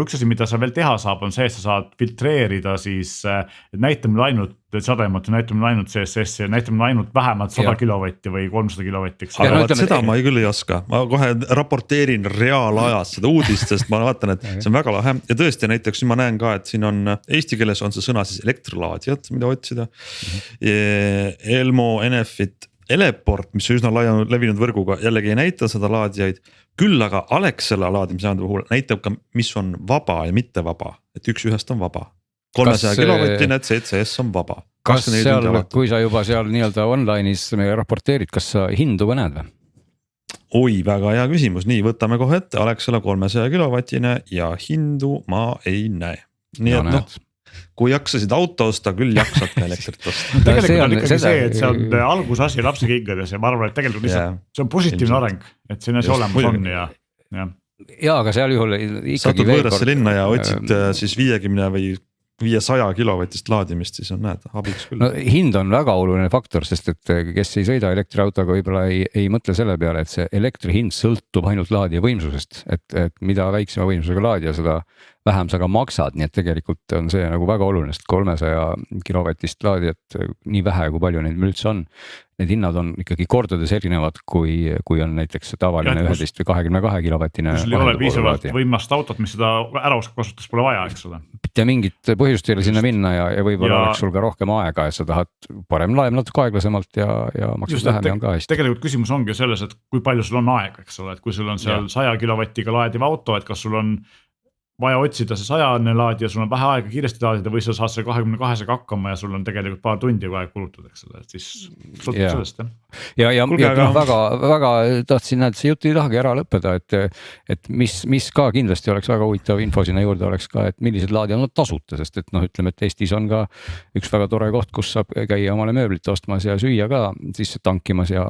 üks asi, mida sa veel teha saab, on see, et sa saad filtreerida siis, et näitame ainult sademat ja näitame ainult CSS ja näitame ainult vähemalt 100 kilovatti või 300 kilovatti. Aga seda ma ei küll ei oska, ma kohe raporteerin reaalajas seda uudist, sest ma vaatan, et see on väga lahe ja tõesti näiteks ma näen ka, et siin on eesti keeles on see sõna siis elektrilaadijad, mida otsida. Elmo, Enefit, Eleport, mis on üsna levinud võrguga, jällegi ei näita seda laadijaid, küll aga Alexela laadimise andme puhul näitab ka, mis on vaba ja mitte vaba, et üks ühest on vaba. 300 kilovatine CCS on vaba. Kas seal, kui sa juba seal nii-öelda online'is raporteerid, kas sa hindu ka näed või? Oi, väga hea küsimus, nii võtame kohe ette, Alexela 300 kilovatine ja hindu ma ei näe. Nii et kui jaksasid auto osta, küll jaksad ka elektrit osta. Tegelikult on ikkagi see, et see on algusasi lapse kingades ja ma arvan, et tegelikult lihtsalt see on positiivne areng, et siin asi olemas on ja. Ja, aga seal juhul ikkagi satud võõrasse linna ja otsid siis 50 või 500 kilovatist laadimist, siis on näed, abiks küll. No, hind on väga oluline faktor, sest et kes ei sõida elektriautoga võib-olla ei mõtle selle peale, et see elektri hind sõltub ainult laadija võimsusest, et mida väiksema võimsusega laadija, seda vähem sa ka maksad, nii et tegelikult on see nagu väga oluline, sest 300 kilovatist laadijat, nii vähe kui palju neid üldse on, need hinnad on ikkagi kordades erinevad, kui on näiteks tavaline 11 või 22 kilovatine. Kui sul ei ole piisavalt võimast autot, mis seda ära oskab kasutas, pole vaja, eks ole. Mitte mingit põhjust ei ole sinna minna ja võib-olla oleks sul ka rohkem aega, et sa tahad parem laeb natuke aeglasemalt ja maksud vähem ja on ka hästi. Tegelikult küsimus ongi selles, et kui palju sul on aega, eks ole, et kui sul on seal 100 kilovatiga laediv auto, et kas sul on vaja otsida see 100 laadija, sul on vähe aega kiiresti laadida või sa saad see 22 hakkama ja sul on tegelikult paar tundi aega kulutada, eks ole, et siis sõltub sellest. Ja väga tahtsin näed, see jutt ei tahagi ära lõppeda, et mis ka kindlasti oleks väga huvitav info sinna juurde oleks ka, et millised laadijad on tasuta, sest et ütleme, et Eestis on ka üks väga tore koht, kus saab käia omale mööblit ostmas ja süüa ka sisse tankimas ja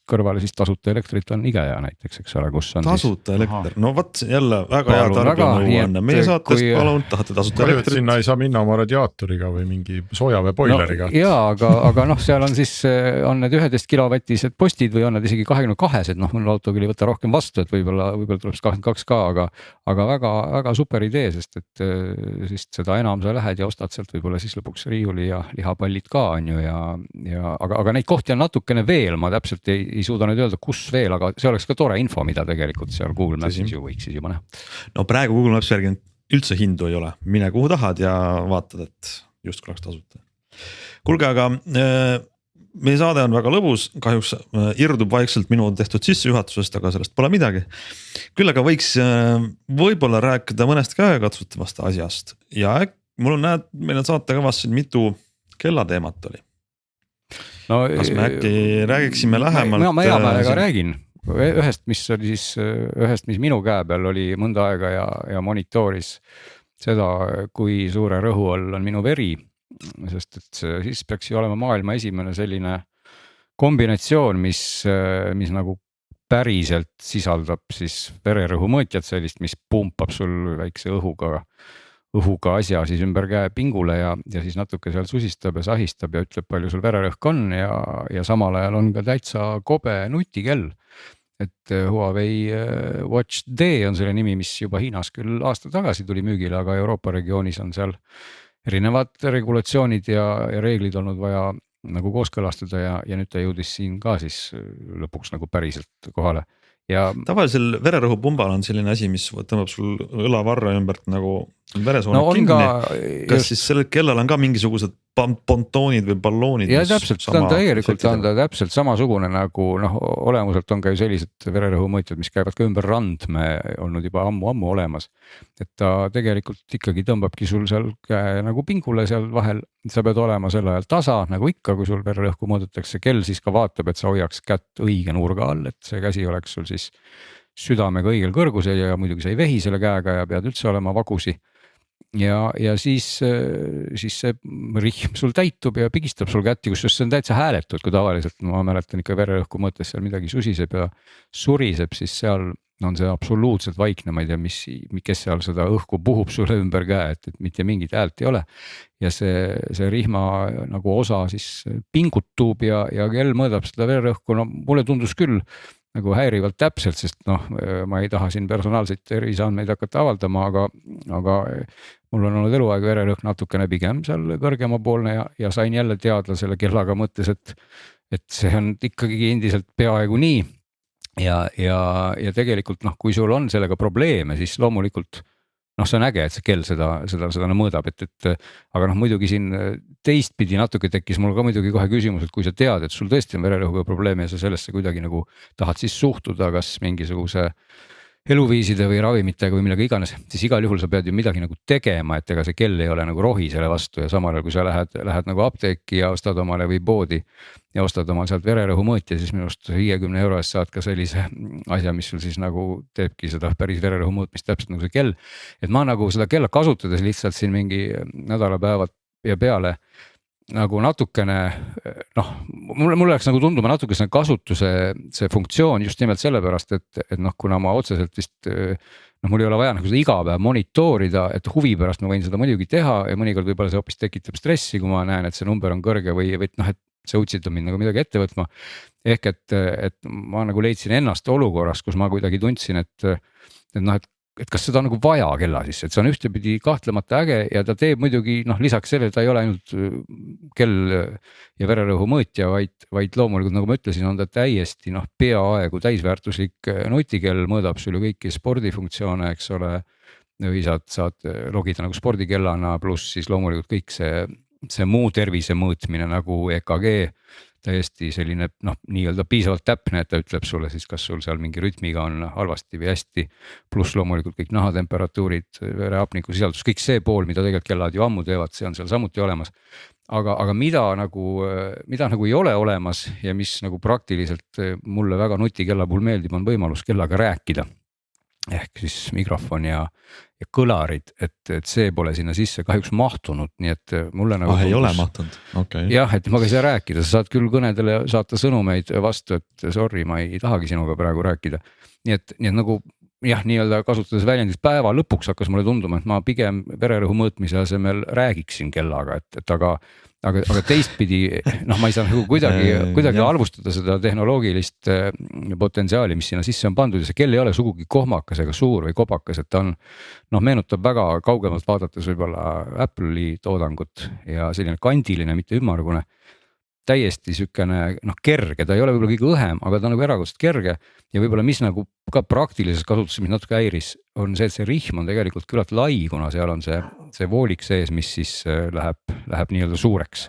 kõrvale siis tasuta elektrit on IKEA näiteks, eks ole, kus on tasuta elekter, no võt jälle väga hea tarbija meie saatest palun, tahate tasuta elektrit. Sinna ei saa minna oma radiaatoriga või mingi soojaveepoileriga. Aga seal on siis on need 11 kilovatised postid või on need isegi 22-sed, mul auto küll ei võta rohkem vastu, et võib-olla tuleb 22 ka, aga väga super idee, sest et siis seda enam sa lähed ja ostad sealt võib-olla siis lõpuks riiuli ja lihapallid ka on ju aga neid kohti on natukene veel, ma täpselt ei suuda nüüd öelda, kus veel, aga see oleks ka tore info, mida tegelikult seal Google Mapsis ju võiks siis juba näha. No praegu Google Maps järgi üldse hindu ei ole, mine kuhu tahad ja vaatad, et just oleks tasuta. Kuulge, aga meie saade on väga lõbus, kahjuks irdub vaikselt minu tehtud sissejuhatusest, aga sellest pole midagi. Küll aga võiks võib-olla rääkida mõnest käekatsutavast asjast ja mul on näed, meil on saatekavas siin mitu kellateemat oli. Kas me äkki räägiksime lähemalt? Ma hea meelega räägin. Ühest, mis minu käe peal oli mõnda aega ja monitooris seda, kui suure rõhu all on minu veri, sest et siis peaks ju olema maailma esimene selline kombinatsioon, mis nagu päriselt sisaldab siis vererõhu mõõtjat sellist, mis pumpab sul väikse õhuga asja siis ümber käe pingule ja siis natuke seal susistab ja sahistab ja ütleb, palju sul vererõhk on ja samal ajal on ka täitsa kobe nutikell. Et Huawei Watch D on selle nimi, mis juba Hiinas küll aasta tagasi tuli müügile, aga Euroopa regioonis on seal erinevad regulatsioonid ja reeglid olnud vaja nagu kooskõlastada ja nüüd ta jõudis siin ka siis lõpuks nagu päriselt kohale. Tavalisel vererõhupumbal on selline asi, mis tõmbab sul õlavarra ümbert nagu veresooned kinni. Kas siis sellel kellal on ka mingisugused pontoonid või balloonid. ja täpselt, ta on tegelikult on ta täpselt samasugune nagu noh, olemuselt on ka ju sellised vererõhumõõtjad, mis käivad ka ümber randme olnud juba ammu olemas. Et ta tegelikult ikkagi tõmbabki sul seal käe nagu pingule seal vahel, sa pead olema sel ajal tasa nagu ikka, kui sul vererõhku mõõdetakse, kell siis ka vaatab, et sa hoiaks kätt õige nurga all, et see käsi oleks sul siis südamega õigel kõrgusel ja muidugi sa ei vehi selle käega ja pead üldse olema vagusi. Ja siis see rihm sul täitub ja pigistab sul kätti, kusjuures see on täitsa hääletud, kui tavaliselt ma mäletan ikka vererõhku mõttes seal midagi susiseb ja suriseb, siis seal on see absoluutselt vaikne, ma ei tea, kes seal seda õhku puhub sulle ümber käe, et mitte mingit häält ei ole. Ja see rihma nagu osa siis pingutub ja kell mõõdab seda vererõhku, no mulle tundus küll nagu häirivalt täpselt, sest noh, ma ei taha siin personaalseid terviseandmeid hakata avaldama, aga mul on olnud eluaeg vererõhk natukene pigem seal kõrgemapoolne ja sain jälle teada selle kellaga mõttes, et see on ikkagi endiselt peaaegu nii. Ja tegelikult noh, kui sul on sellega probleeme, siis loomulikult noh, see on äge, et see kell seda mõõdab, et aga noh, muidugi siin teistpidi natuke tekkis mul ka muidugi kohe küsimus, et kui sa tead, et sul tõesti on vererõhuga probleeme ja sa sellesse kuidagi nagu tahad siis suhtuda, kas mingisuguse eluviiside või ravimitega või millega iganes, siis igal juhul sa pead ju midagi nagu tegema, et ega see kell ei ole nagu rohi selle vastu ja samal ajal, kui sa lähed nagu apteeki ja ostad omale või poodi ja ostad omale sealt vererõhumõõtja, siis minu arust 50 € eest saad ka sellise asja, mis sul siis nagu teebki seda päris vererõhu mõõtmist täpselt nagu see kell. Et ma nagu seda kella kasutades lihtsalt siin mingi nädalapäevad ja peale nagu natukene noh, mul läks nagu tunduma natuke see kasutuse see funktsioon just nimelt sellepärast, et noh, kuna ma otseselt vist noh, mul ei ole vaja nagu seda iga päev monitoorida, et huvi pärast ma võin seda muidugi teha ja mõnikord võib-olla see hoopis tekitab stressi, kui ma näen, et see number on kõrge või noh, et see utsitab mind nagu midagi ette võtma. Ehk et ma nagu leidsin ennast olukorras, kus ma kuidagi tundsin, et noh, et kas seda on nagu vaja kella sisse, et see on ühtepidi kahtlemata äge ja ta teeb muidugi noh, lisaks sellele ta ei ole ainult kell ja vererõhu mõõtja, vaid loomulikult nagu ma ütlesin, on ta täiesti noh, peaaegu täisväärtuslik nutikell, mõõdab sul ju kõiki spordifunktsioone, eks ole. Või saad logida nagu spordikellana, pluss siis loomulikult kõik see muu tervise mõõtmine nagu EKG. Täiesti selline noh, nii-öelda piisavalt täpne, et ta ütleb sulle siis, kas sul seal mingi rütmiga on halvasti või hästi. Pluss loomulikult kõik nahatemperatuurid, verehapniku sisaldus, kõik see pool, mida tegelikult kellad ju ammu teevad, see on seal samuti olemas. Aga mida nagu ei ole olemas ja mis nagu praktiliselt mulle väga nutikella puhul meeldib, on võimalus kellaga rääkida. Ehk siis mikrofon ja kõlarid, et see pole sinna sisse kahjuks mahtunud, nii et mulle nagu ei ole mahtunud, okei. Jah, et ma ei saa rääkida, sa saad küll kõnedele saata sõnumeid vastu, et sorry, ma ei tahagi sinuga praegu rääkida. Nii et nagu jah, nii-öelda kasutades väljendit päeva lõpuks hakkas mulle tunduma, et ma pigem vererõhu mõõtmise asemel räägiksin kellaga, et aga teistpidi noh, ma ei saa nagu kuidagi arvustada seda tehnoloogilist potentsiaali, mis sinna sisse on pandud ja see kell ei ole sugugi kohmakas ega suur või kopakas, et ta on noh, meenutab väga kaugemalt vaadates võib-olla Apple'i toodangut ja selline kandiline, mitte ümmargune. Täiesti sükene noh, kerge, ta ei ole võib-olla kõige õhem, aga ta on nagu erakordselt kerge ja võib-olla mis nagu ka praktilises kasutuses, mis natuke häiris, on see, et see rihm on tegelikult küllalt lai, kuna seal on see voolik sees, mis siis läheb nii-öelda suureks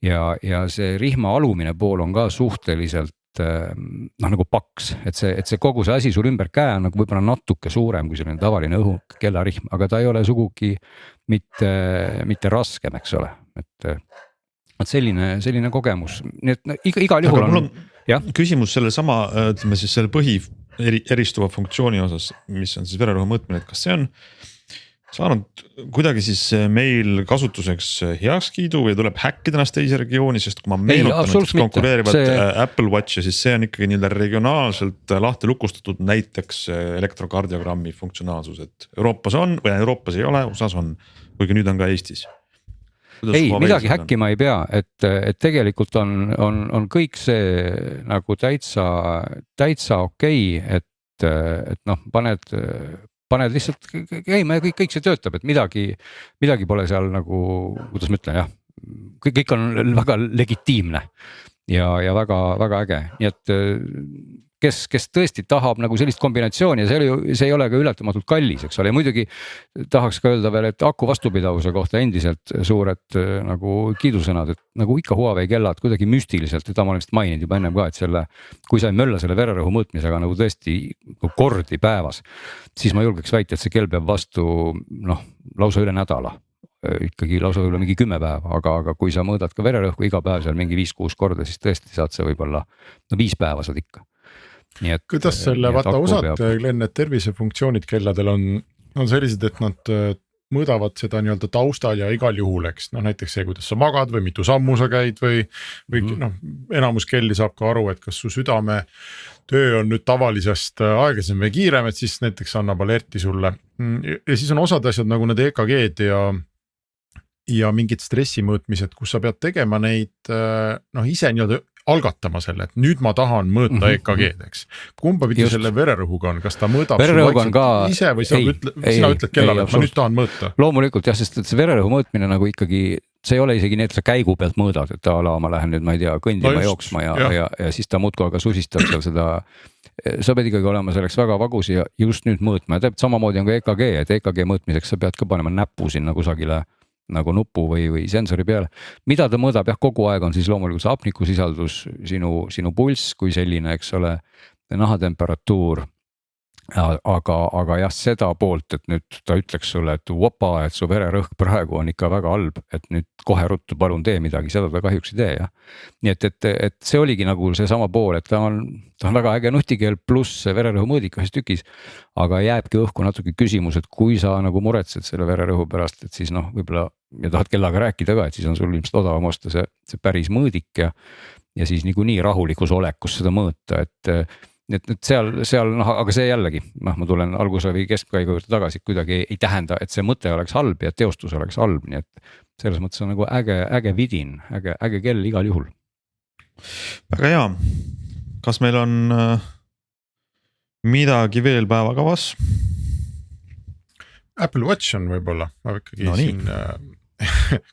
ja see rihma alumine pool on ka suhteliselt noh, nagu paks, et see kogu see asi sul ümber käe on nagu võib-olla natuke suurem kui selline tavaline kellarihm, aga ta ei ole sugugi mitte raskem, eks ole, et selline kogemus, nii et igal juhul on küsimus selle sama, ütleme siis selle eristuva funktsiooni osas, mis on siis vererõhu mõõtmine, et kas see on saanud kuidagi siis meil kasutuseks heakskiidu või tuleb häkkida ennast teise regiooni, sest kui ma meenutan konkureerivat Apple Watchi, siis see on ikkagi nii-öelda regionaalselt lahti lukustatud näiteks elektrokardiogrammi funktsionaalsus, et Euroopas on või Euroopas ei ole, USAs on, kuigi nüüd on ka Eestis. Ei, midagi häkkima ei pea, et tegelikult on kõik see nagu täitsa okei, et noh, paned lihtsalt käima ja kõik see töötab, et midagi pole seal nagu, kuidas ma ütlen, jah, kõik on väga legitiimne ja väga äge, nii et kes tõesti tahab nagu sellist kombinatsiooni ja see ei ole ka ületamatult kallis, eks ole, ja muidugi tahaks ka öelda veel, et aku vastupidavuse kohta endiselt suured nagu kiidusõnad, et nagu ikka Huawei kellad kuidagi müstiliselt, seda ma olen vist maininud juba ennem ka, et kui sa ei mölla selle vererõhu mõõtmisega nagu tõesti kordi päevas, siis ma julgeks väita, et see kell peab vastu lausa üle nädala. Ikkagi lausa võib-olla mingi 10 päeva, aga kui sa mõõdad ka vererõhku iga päev seal mingi 5-6 korda, siis tõesti saad sa võib-olla 5 päeva saad ikka. Kuidas selle vaata osad need tervisefunktsioonid kelladel on sellised, et nad mõõdavad seda nii-öelda taustal ja igal juhul, eks näiteks see, kuidas sa magad või mitu sammu sa käid või enamus kelli saab ka aru, et kas su südame töö on nüüd tavalisest aeglasem või kiirem, et siis näiteks annab alerti sulle ja siis on osad asjad nagu need EKG-d ja mingid stressimõõtmised, kus sa pead tegema neid ise nii-öelda algatama selle, et nüüd ma tahan mõõta EKG-d, eks. Kumba pidi selle vererõhuga on, kas ta mõõdab ise või sina ütled kellale, et ma nüüd tahan mõõta? Loomulikult jah, sest et see vererõhu mõõtmine nagu ikkagi, see ei ole isegi nii, et sa käigu pealt mõõdad, et ma lähen nüüd, ma ei tea, kõndima jooksma ja siis ta muudkui aga susistab seal seda. Sa pead ikkagi olema selleks väga vagus ja just nüüd mõõtma ja täpselt samamoodi on ka EKG, et EKG mõõtmiseks sa pead ka panema näpu sinna kusagile nagu nupu või sensori peale. Mida ta mõõdab jah, kogu aeg on siis loomulikult see hapnikusisaldus, sinu pulss kui selline, eks ole, nahatemperatuur. Aga jah, seda poolt, et nüüd ta ütleks sulle, et vopa, et su vererõhk praegu on ikka väga halb, et nüüd kohe ruttu palun tee midagi, seda ta kahjuks ei tee jah. Nii et see oligi nagu see sama pool, et ta on väga äge nutikeel pluss vererõhu mõõdik ühes tükis, aga jääbki õhku natuke küsimus, et kui sa nagu muretsed selle vererõhu pärast, et siis võib-olla ja tahad kellaga rääkida ka, et siis on sul ilmselt odavam osta see päris mõõdik ja siis niikuinii rahulikus olekus seda mõõta, et seal aga see jällegi, ma tulen alguse või keskkäigu juurde tagasi, kuidagi ei tähenda, et see mõte oleks halb ja teostus oleks halb, nii et selles mõttes on nagu äge vidin, äge kell igal juhul. Väga hea. Kas meil on midagi veel päevakavas? Apple Watch on võib-olla, ma ikkagi siin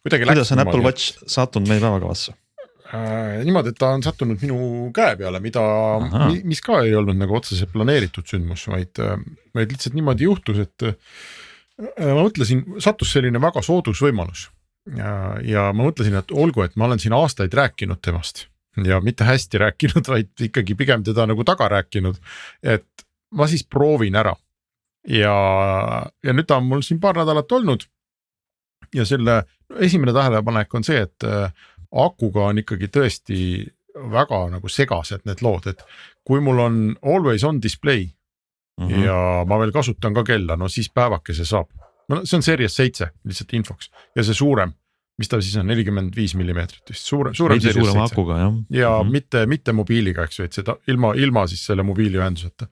kuidas on Apple Watch sattunud meie päevakavasse? Niimoodi, et ta on sattunud minu käe peale, mis ka ei olnud nagu otseselt planeeritud sündmus, vaid lihtsalt niimoodi juhtus, et ma mõtlesin, sattus selline väga soodus võimalus ja ma mõtlesin, et olgu, et ma olen siin aastaid rääkinud temast ja mitte hästi rääkinud, vaid ikkagi pigem teda nagu taga rääkinud, et ma siis proovin ära ja nüüd ta on mul siin paar nädalat olnud ja selle esimene tähelepanek on see, et akuga on ikkagi tõesti väga nagu segased need lood, et kui mul on always on display ja ma veel kasutan ka kella, no siis päevakese saab. See on Series 7 lihtsalt infoks ja see suurem, mis ta siis on 45 millimeetrit vist, suurem Series 7 akuga, jah. Ja mitte mobiiliga, eks vaid seda ilma siis selle mobiiliühenduseta.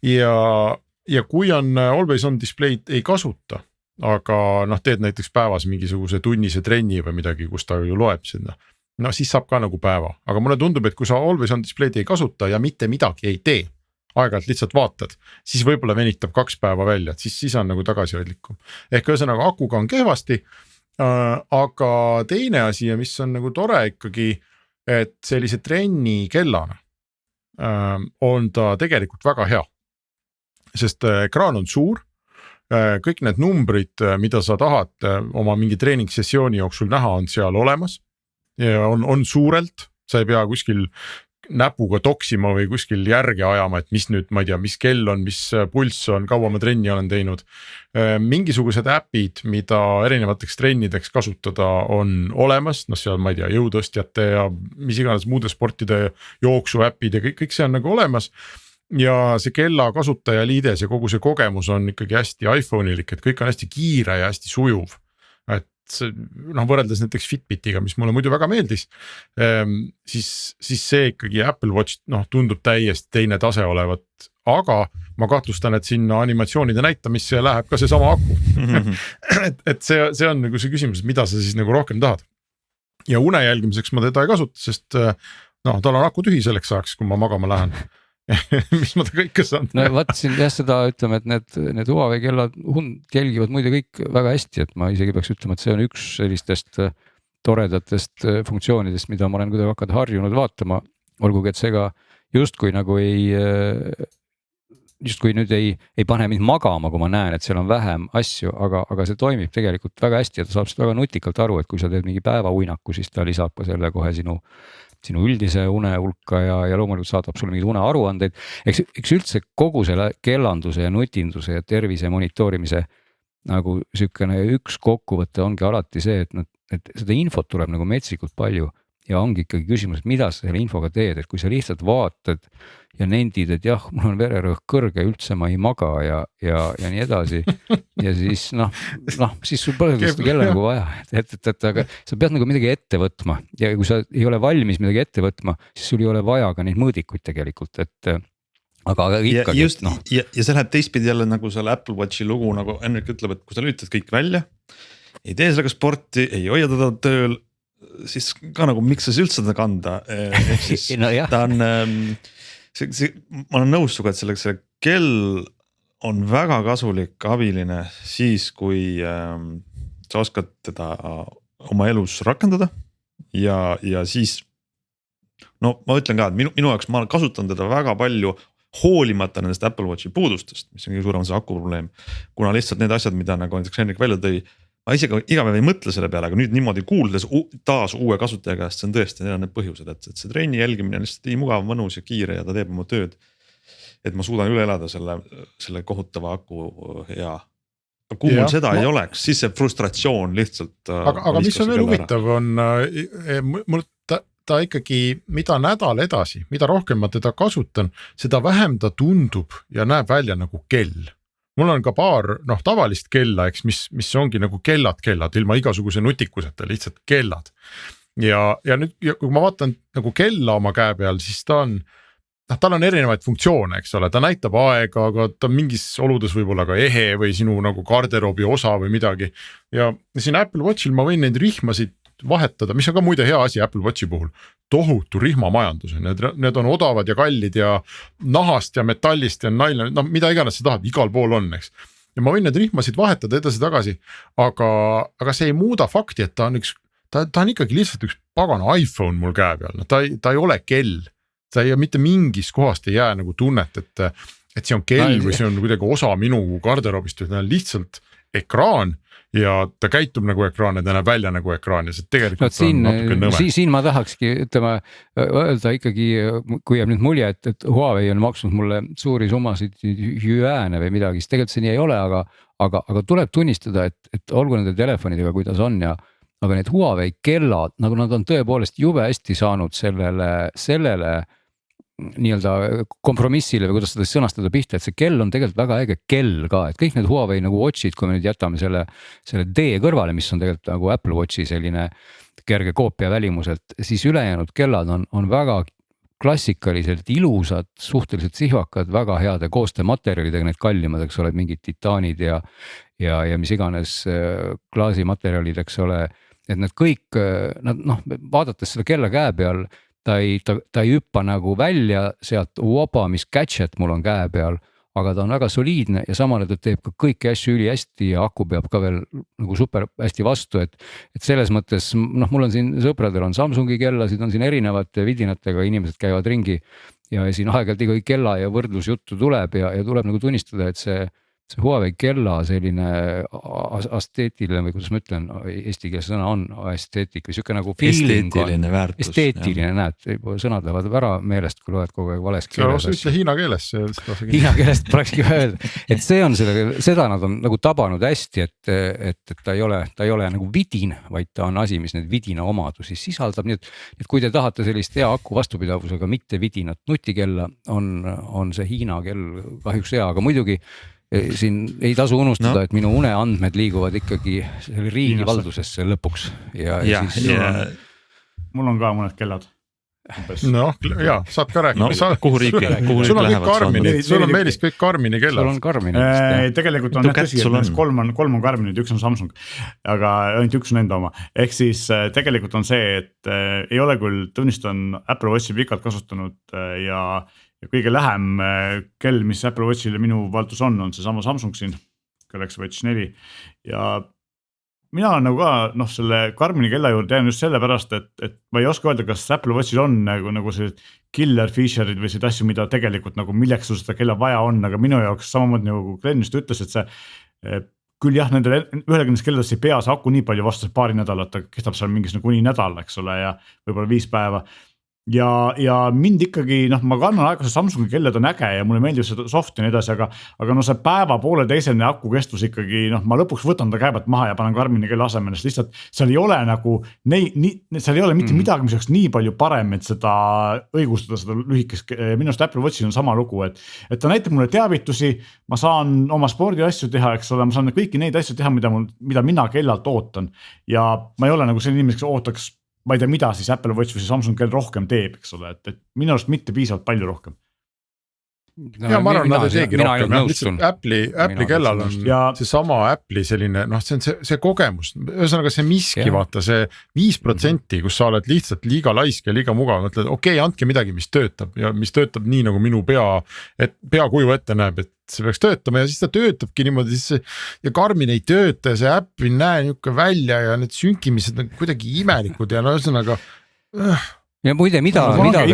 Ja kui on always on display ei kasuta, aga teed näiteks päevas mingisuguse tunnise trenni või midagi, kus ta ju loeb sinna. Siis saab ka nagu päeva, aga mulle tundub, et kui sa always on display'd ei kasuta ja mitte midagi ei tee, aeg-ajalt lihtsalt vaatad, siis võib-olla venitab 2 päeva välja, et siis on nagu tagasihoidlikum. Ehk ühesõnaga akuga on kehvasti, aga teine asi ja mis on nagu tore ikkagi, et sellise trenni kellana on ta tegelikult väga hea, sest ekraan on suur. Kõik need numbrid, mida sa tahad oma mingi treeningsessiooni jooksul näha, on seal olemas ja on suurelt, sa ei pea kuskil näpuga toksima või kuskil järge ajama, et mis nüüd, ma ei tea, mis kell on, mis pulss on, kaua ma trenni olen teinud. Mingisugused äpid, mida erinevateks trennideks kasutada on olemas, seal ma ei tea, jõutõstjate ja mis iganes muude sportide jooksu äpid ja kõik see on nagu olemas. Ja see kella kasutaja liides ja kogu see kogemus on ikkagi hästi iPhone'ilik, et kõik on hästi kiire ja hästi sujuv. Et võrreldes näiteks Fitbitiga, mis mulle muidu väga meeldis, siis see ikkagi Apple Watch tundub täiesti teine tase olevat, aga ma kahtlustan, et sinna animatsioonide näitamisse läheb ka see sama aku. et see on nagu see küsimus, mida sa siis nagu rohkem tahad. Ja une jälgimiseks ma teda ei kasuta, sest tal on aku tühi selleks ajaks, kui ma magama lähen. mis ma ta kõike saan. No vaatasin jah seda, ütleme, et need Huawei kellad jälgivad muide kõik väga hästi, et ma isegi peaks ütlema, et see on üks sellistest toredatest funktsioonidest, mida ma olen kuidagi hakanud harjunud vaatama, olgugi et see ka justkui nagu justkui nüüd ei pane mind magama, kui ma näen, et seal on vähem asju, aga see toimib tegelikult väga hästi ja ta saab seda väga nutikalt aru, et kui sa teed mingi päevauinaku, siis ta lisab ka selle kohe sinu üldise une hulka ja loomulikult saadab sulle mingeid unearuandeid. Eks üldse kogu selle kellanduse ja nutinduse ja tervise monitoorimise nagu sükene üks kokkuvõte ongi alati see, et seda infot tuleb nagu metsikult palju ja ongi ikkagi küsimus, et mida sa selle infoga teed, et kui sa lihtsalt vaatad ja nendid, et jah, mul on vererõhk kõrge, üldse ma ei maga ja nii edasi. Ja siis siis sul pole seda kella nagu vaja, et aga sa pead nagu midagi ette võtma ja kui sa ei ole valmis midagi ette võtma, siis sul ei ole vaja ka neid mõõdikuid tegelikult, et aga ikkagi. Ja see läheb teistpidi jälle nagu selle Apple Watchi lugu, nagu Henrik ütleb, et kui sa lülitad kõik välja, ei tee sellega sporti, ei hoia teda tööl, siis ka nagu miks sa üldse seda kanda, siis no ta on ma olen nõus suga, et selle kell on väga kasulik, abiline siis, kui sa oskad teda oma elus rakendada ja siis no ma ütlen ka, et minu jaoks ma kasutan teda väga palju hoolimata nendest Apple Watchi puudustest, mis on kõige suurem see aku probleem, kuna lihtsalt need asjad, mida nagu näiteks Henrik välja tõi, ma isegi iga päev ei mõtle selle peale, aga nüüd niimoodi kuuldes taas uue kasutaja käest, see on tõesti, need on need põhjused, et see trenni jälgimine on lihtsalt nii mugav, mõnus ja kiire ja ta teeb oma tööd. Et ma suudan üle elada selle kohutava aku hea. Kui mul seda ei oleks, siis see frustratsioon lihtsalt. Aga mis on veel huvitav on, mul ta ikkagi, mida nädal edasi, mida rohkem ma teda kasutan, seda vähem ta tundub ja näeb välja nagu kell. Mul on ka paar tavalist kella, eks, mis ongi nagu kellad, ilma igasuguse nutikuseta, lihtsalt kellad. Ja nüüd, kui ma vaatan nagu kella oma käe peal, siis tal on erinevaid funktsioone, eks ole, ta näitab aega, aga ta mingis oludes võib olla ka ehe või sinu nagu garderoobi osa või midagi. Ja siin Apple Watchil ma võin neid rihmasid vahetada, mis on ka muide hea asi Apple Watchi puhul, tohutu rihmamajanduse, need on odavad ja kallid ja nahast ja metallist ja nailne, mida iganes sa tahad, igal pool on, eks. Ja ma võin need rihmasid vahetada edasi-tagasi, aga see ei muuda fakti, et ta on ikkagi lihtsalt üks pagana iPhone mul käe peal, ta ei ole kell, ta ei mitte mingis kohast ei jää nagu tunnet, et see on kell või see on kuidagi osa minu garderoobist, ta on lihtsalt ekraan ja ta käitub nagu ekraan ja ta näeb välja nagu ekraan ja see tegelikult on natuke nõme. Siin ma tahakski öelda ikkagi, kui jääb nüüd mulje, et Huawei on maksnud mulle suuri summasid jüääne või midagi, siis tegelikult see nii ei ole, aga tuleb tunnistada, et olgu nende telefonidega, kuidas on aga need Huawei kellad, nagu nad on tõepoolest jube hästi saanud sellele nii-öelda kompromissile või kuidas seda sõnastada pihta, et see kell on tegelikult väga äge kell ka, et kõik need Huawei nagu Watchid, kui me nüüd jätame selle D kõrvale, mis on tegelikult nagu Apple Watchi selline kerge koopia välimuselt, siis ülejäänud kellad on väga klassikaliselt ilusad, suhteliselt sihvakad, väga heade koostöömaterjalidega, need kallimad, eks ole, mingid titaanid ja mis iganes klaasimaterjalid, eks ole, et need kõik, vaadates selle kella käe peal, ta ei hüppa nagu välja sealt, mis gadget mul on käe peal, aga ta on väga soliidne ja samale ta teeb ka kõiki asju üli hästi ja aku peab ka veel nagu super hästi vastu, et selles mõttes, mul on siin sõpradel on Samsungi kellasid, on siin erinevate vidinatega, inimesed käivad ringi ja siin aeg-ajalt iga kella ja võrdlusjuttu tuleb ja tuleb nagu tunnistada, et see Huawei kella selline asteetiline või kuidas ma ütlen, eesti keeles sõna on esteetik või siuke nagu esteetiline väärtus. Esteetiline, näed, sõnad lähevad ära meelest, kui loed kogu aeg vales keeles. See ütle hiina keeles. Hiina keelest polekski öelda, et see on seda nad on nagu tabanud hästi, et ta ei ole nagu vidin, vaid ta on asi, mis need vidina omadusi sisaldab, nii et kui te tahate sellist hea aku vastupidavusega mitte vidinat nutikella, on see Hiina kell kahjuks hea, aga muidugi siin ei tasu unustada, et minu uneandmed liiguvad ikkagi riigi valdusesse lõpuks ja siis mul on ka mõned kellad. Saad ka rääkida. Kuhu riiki sul on kõik Karmini, sul on Meelis kõik Karmini kellad. Sul on Karmini. Tegelikult on tõsi, et kolm on Karminid, üks on Samsung, aga ainult üks on enda oma. Ehk siis tegelikult on see, et ei ole küll, tunnistan Apple Watchi pikalt kasutanud ja kõige lähem kell, mis Apple Watchile minu valdus on see sama Samsung siin, Galaxy Watch 4 ja mina olen nagu ka selle Karmini kella juurde jäänud just selle pärast, et ma ei oska öelda, kas Apple Watchil on nagu see killer feature'id või selliseid asju, mida tegelikult nagu milleks sul seda kella vaja on, aga minu jaoks samamoodi nagu Glen just ütles, et see küll jah, nendele ühele nendest kelladest ei pea see aku nii palju vastu paari nädalat, ta kestab seal mingisugune kuni nädal, eks ole, ja võib-olla 5 päeva. Ja mind ikkagi, ma kannan aega see Samsungi kellad on äge ja mulle meeldib see soft ja nii edasi, aga no see päeva poole teisene aku kestus ikkagi, ma lõpuks võtan ta käibelt maha ja panen Garmini kella asemel, sest lihtsalt seal ei ole nagu, seal ei ole mitte midagi, mis oleks nii palju parem, et seda õigustada seda lühikest, minu arust Apple Watchil on sama lugu, et ta näitab mulle teavitusi, ma saan oma spordiasju teha, eks ole, ma saan kõiki neid asju teha, mida mina kellalt ootan ja ma ei ole nagu selline inimene, kes ootaks ma ei tea, mida siis Apple Watch või Samsung kell rohkem teeb, eks ole, et minu arust mitte piisavalt palju rohkem. Ja ma arvan, nad ei teegi rohkem, Apple'i kellal on see sama Apple'i selline, see on see kogemus, ühesõnaga see miski, vaata see 5%, kus sa oled lihtsalt liiga laisk ja liiga mugav, mõtled okei, andke midagi, mis töötab ja mis töötab nii nagu minu peakuju ette näeb, et see peaks töötama ja siis ta töötabki niimoodi ja Garmin ei tööta ja see äpp ei näe niisugune välja ja need sünkimised on kuidagi imelikud ja no ühesõnaga ja muide, mida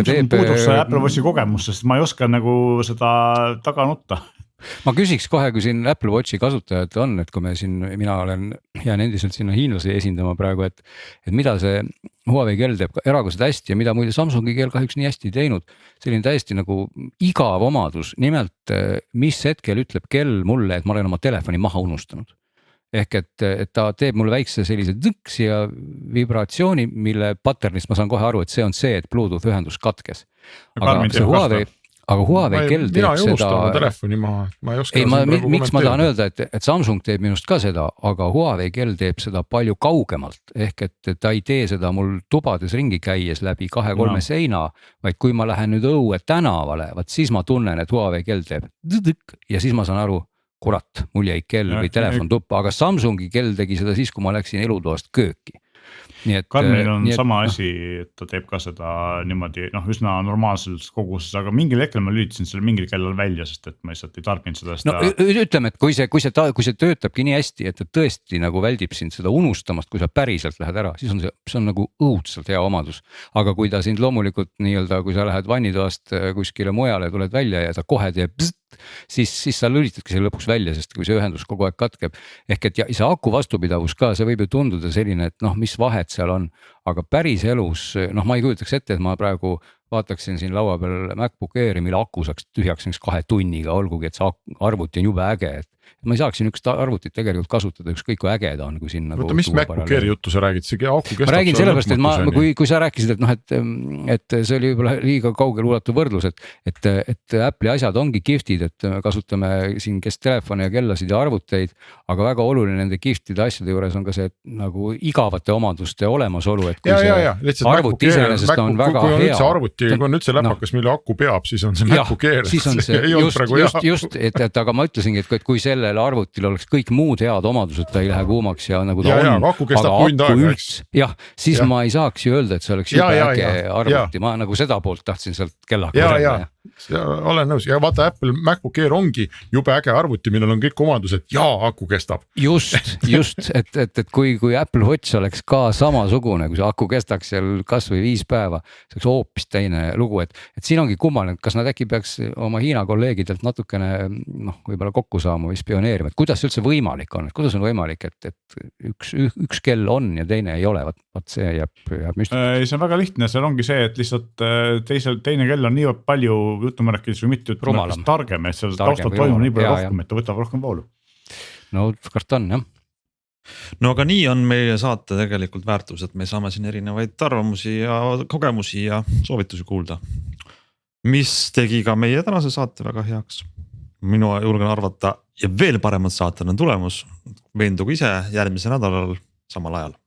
teeb puudub see Apple Watchi kogemus, sest ma ei oska nagu seda taga nutta. Ma küsiks kohe, kui siin Apple Watchi kasutajad on, et kui mina jään endiselt sinna hiinlasi esindama praegu, et mida see Huawei kell teeb erakorraliselt hästi ja mida muide Samsungi kell kahjuks nii hästi teinud, selline täiesti nagu igav omadus, nimelt mis hetkel ütleb kell mulle, et ma olen oma telefoni maha unustanud. Ehk et ta teeb mulle väikse sellise tõks ja vibratsiooni, mille patternist ma saan kohe aru, et see on see, et Bluetooth ühendus katkes. Aga Huawei kell teeb seda. Mina ei unusta oma telefoni maha, ma ei oska. Miks ma tahan öelda, et Samsung teeb minust ka seda, aga Huawei kell teeb seda palju kaugemalt. Ehk et ta ei tee seda mul tubades ringi käies läbi 2-3 seina, vaid kui ma lähen nüüd õue tänavale, siis ma tunnen, et Huawei kell teeb ja siis ma saan aru, kurat, mul jäi kell või telefon tuppa, aga Samsungi kell tegi seda siis, kui ma läksin elutoast kööki. Garminil on sama asi, et ta teeb ka seda niimoodi üsna normaalses koguses, aga mingil hetkel ma lülitasin selle mingil kellal välja, sest et ma lihtsalt ei tarbinud seda. No ütleme, et kui see töötabki nii hästi, et ta tõesti nagu väldib sind seda unustamast, kui sa päriselt lähed ära, siis see on nagu õudselt hea omadus. Aga kui ta sind loomulikult nii-öelda, kui sa lähed vannitoast kuskile mujale, tuled välja ja ta kohe teeb siis sa lülitadki selle lõpuks välja, sest kui see ühendus kogu aeg katkeb. Ehk et ja see aku vastupidavus ka, see võib ju tunduda selline, et mis vahet seal on, aga päris elus, ma ei kujutaks ette, et ma praegu vaataksin siin laua peal MacBook Airi, mille aku saaks tühjaks 2 tunniga, olgugi, et see arvuti on jube äge, et ma ei saaks siin üks arvutit tegelikult kasutada, ükskõik kui äge ta on, kui siin nagu. Oota, mis MacBook Airi juttu sa räägid, see aku kestab? Ma räägin sellepärast, et kui sa rääkisid, et see oli võib-olla liiga kaugel ulatuv võrdlus, et Apple'i asjad ongi giftid, et kasutame siin kes telefone ja kellasid ja arvuteid, aga väga oluline nende giftide asjade juures on ka see nagu igavate omaduste olemasolu, et kui see arvuti iseenesest on väga hea. Kui on üldse läpakas, mille aku peab, siis on see MacBook Air. Siis on see just, aga ma ütlesingi, et kui sellel arvutil oleks kõik muud head omadused, ta ei lähe kuumaks ja nagu ta on, aga aku jah, siis ma ei saaks ju öelda, et see oleks juba äge arvuti, ma nagu seda poolt tahtsin sealt kella korrata. Olen nõus ja vaata Apple MacBook Air ongi jube äge arvuti, millel on kõik omadused ja aku kestab. Just, et kui Apple Watch oleks ka samasugune, kui see aku kestaks seal kas või 5 päeva, see oleks hoopis teine lugu, et siin ongi kummaline, et kas nad äkki peaks oma Hiina kolleegidelt natukene võib-olla kokku saama või spioneerima, et kuidas see üldse võimalik on, et kuidas on võimalik, et üks kell on ja teine ei ole, vaat see jääb müstikaks. See on väga lihtne, seal ongi see, et lihtsalt teine kell on nii palju jutumärkides või mitte jutumärkides targem, et seal taustal toimub nii palju rohkem, et ta võtab rohkem voolu. No kartan, jah. No aga nii on meie saate tegelikult väärtus, et me saame siin erinevaid arvamusi ja kogemusi ja soovitusi kuulda. Mis tegi ka meie tänase saate väga heaks. Minu julgen arvata ja veel paremad saated on tulemus. Veendugu ise järgmisel nädalal samal ajal.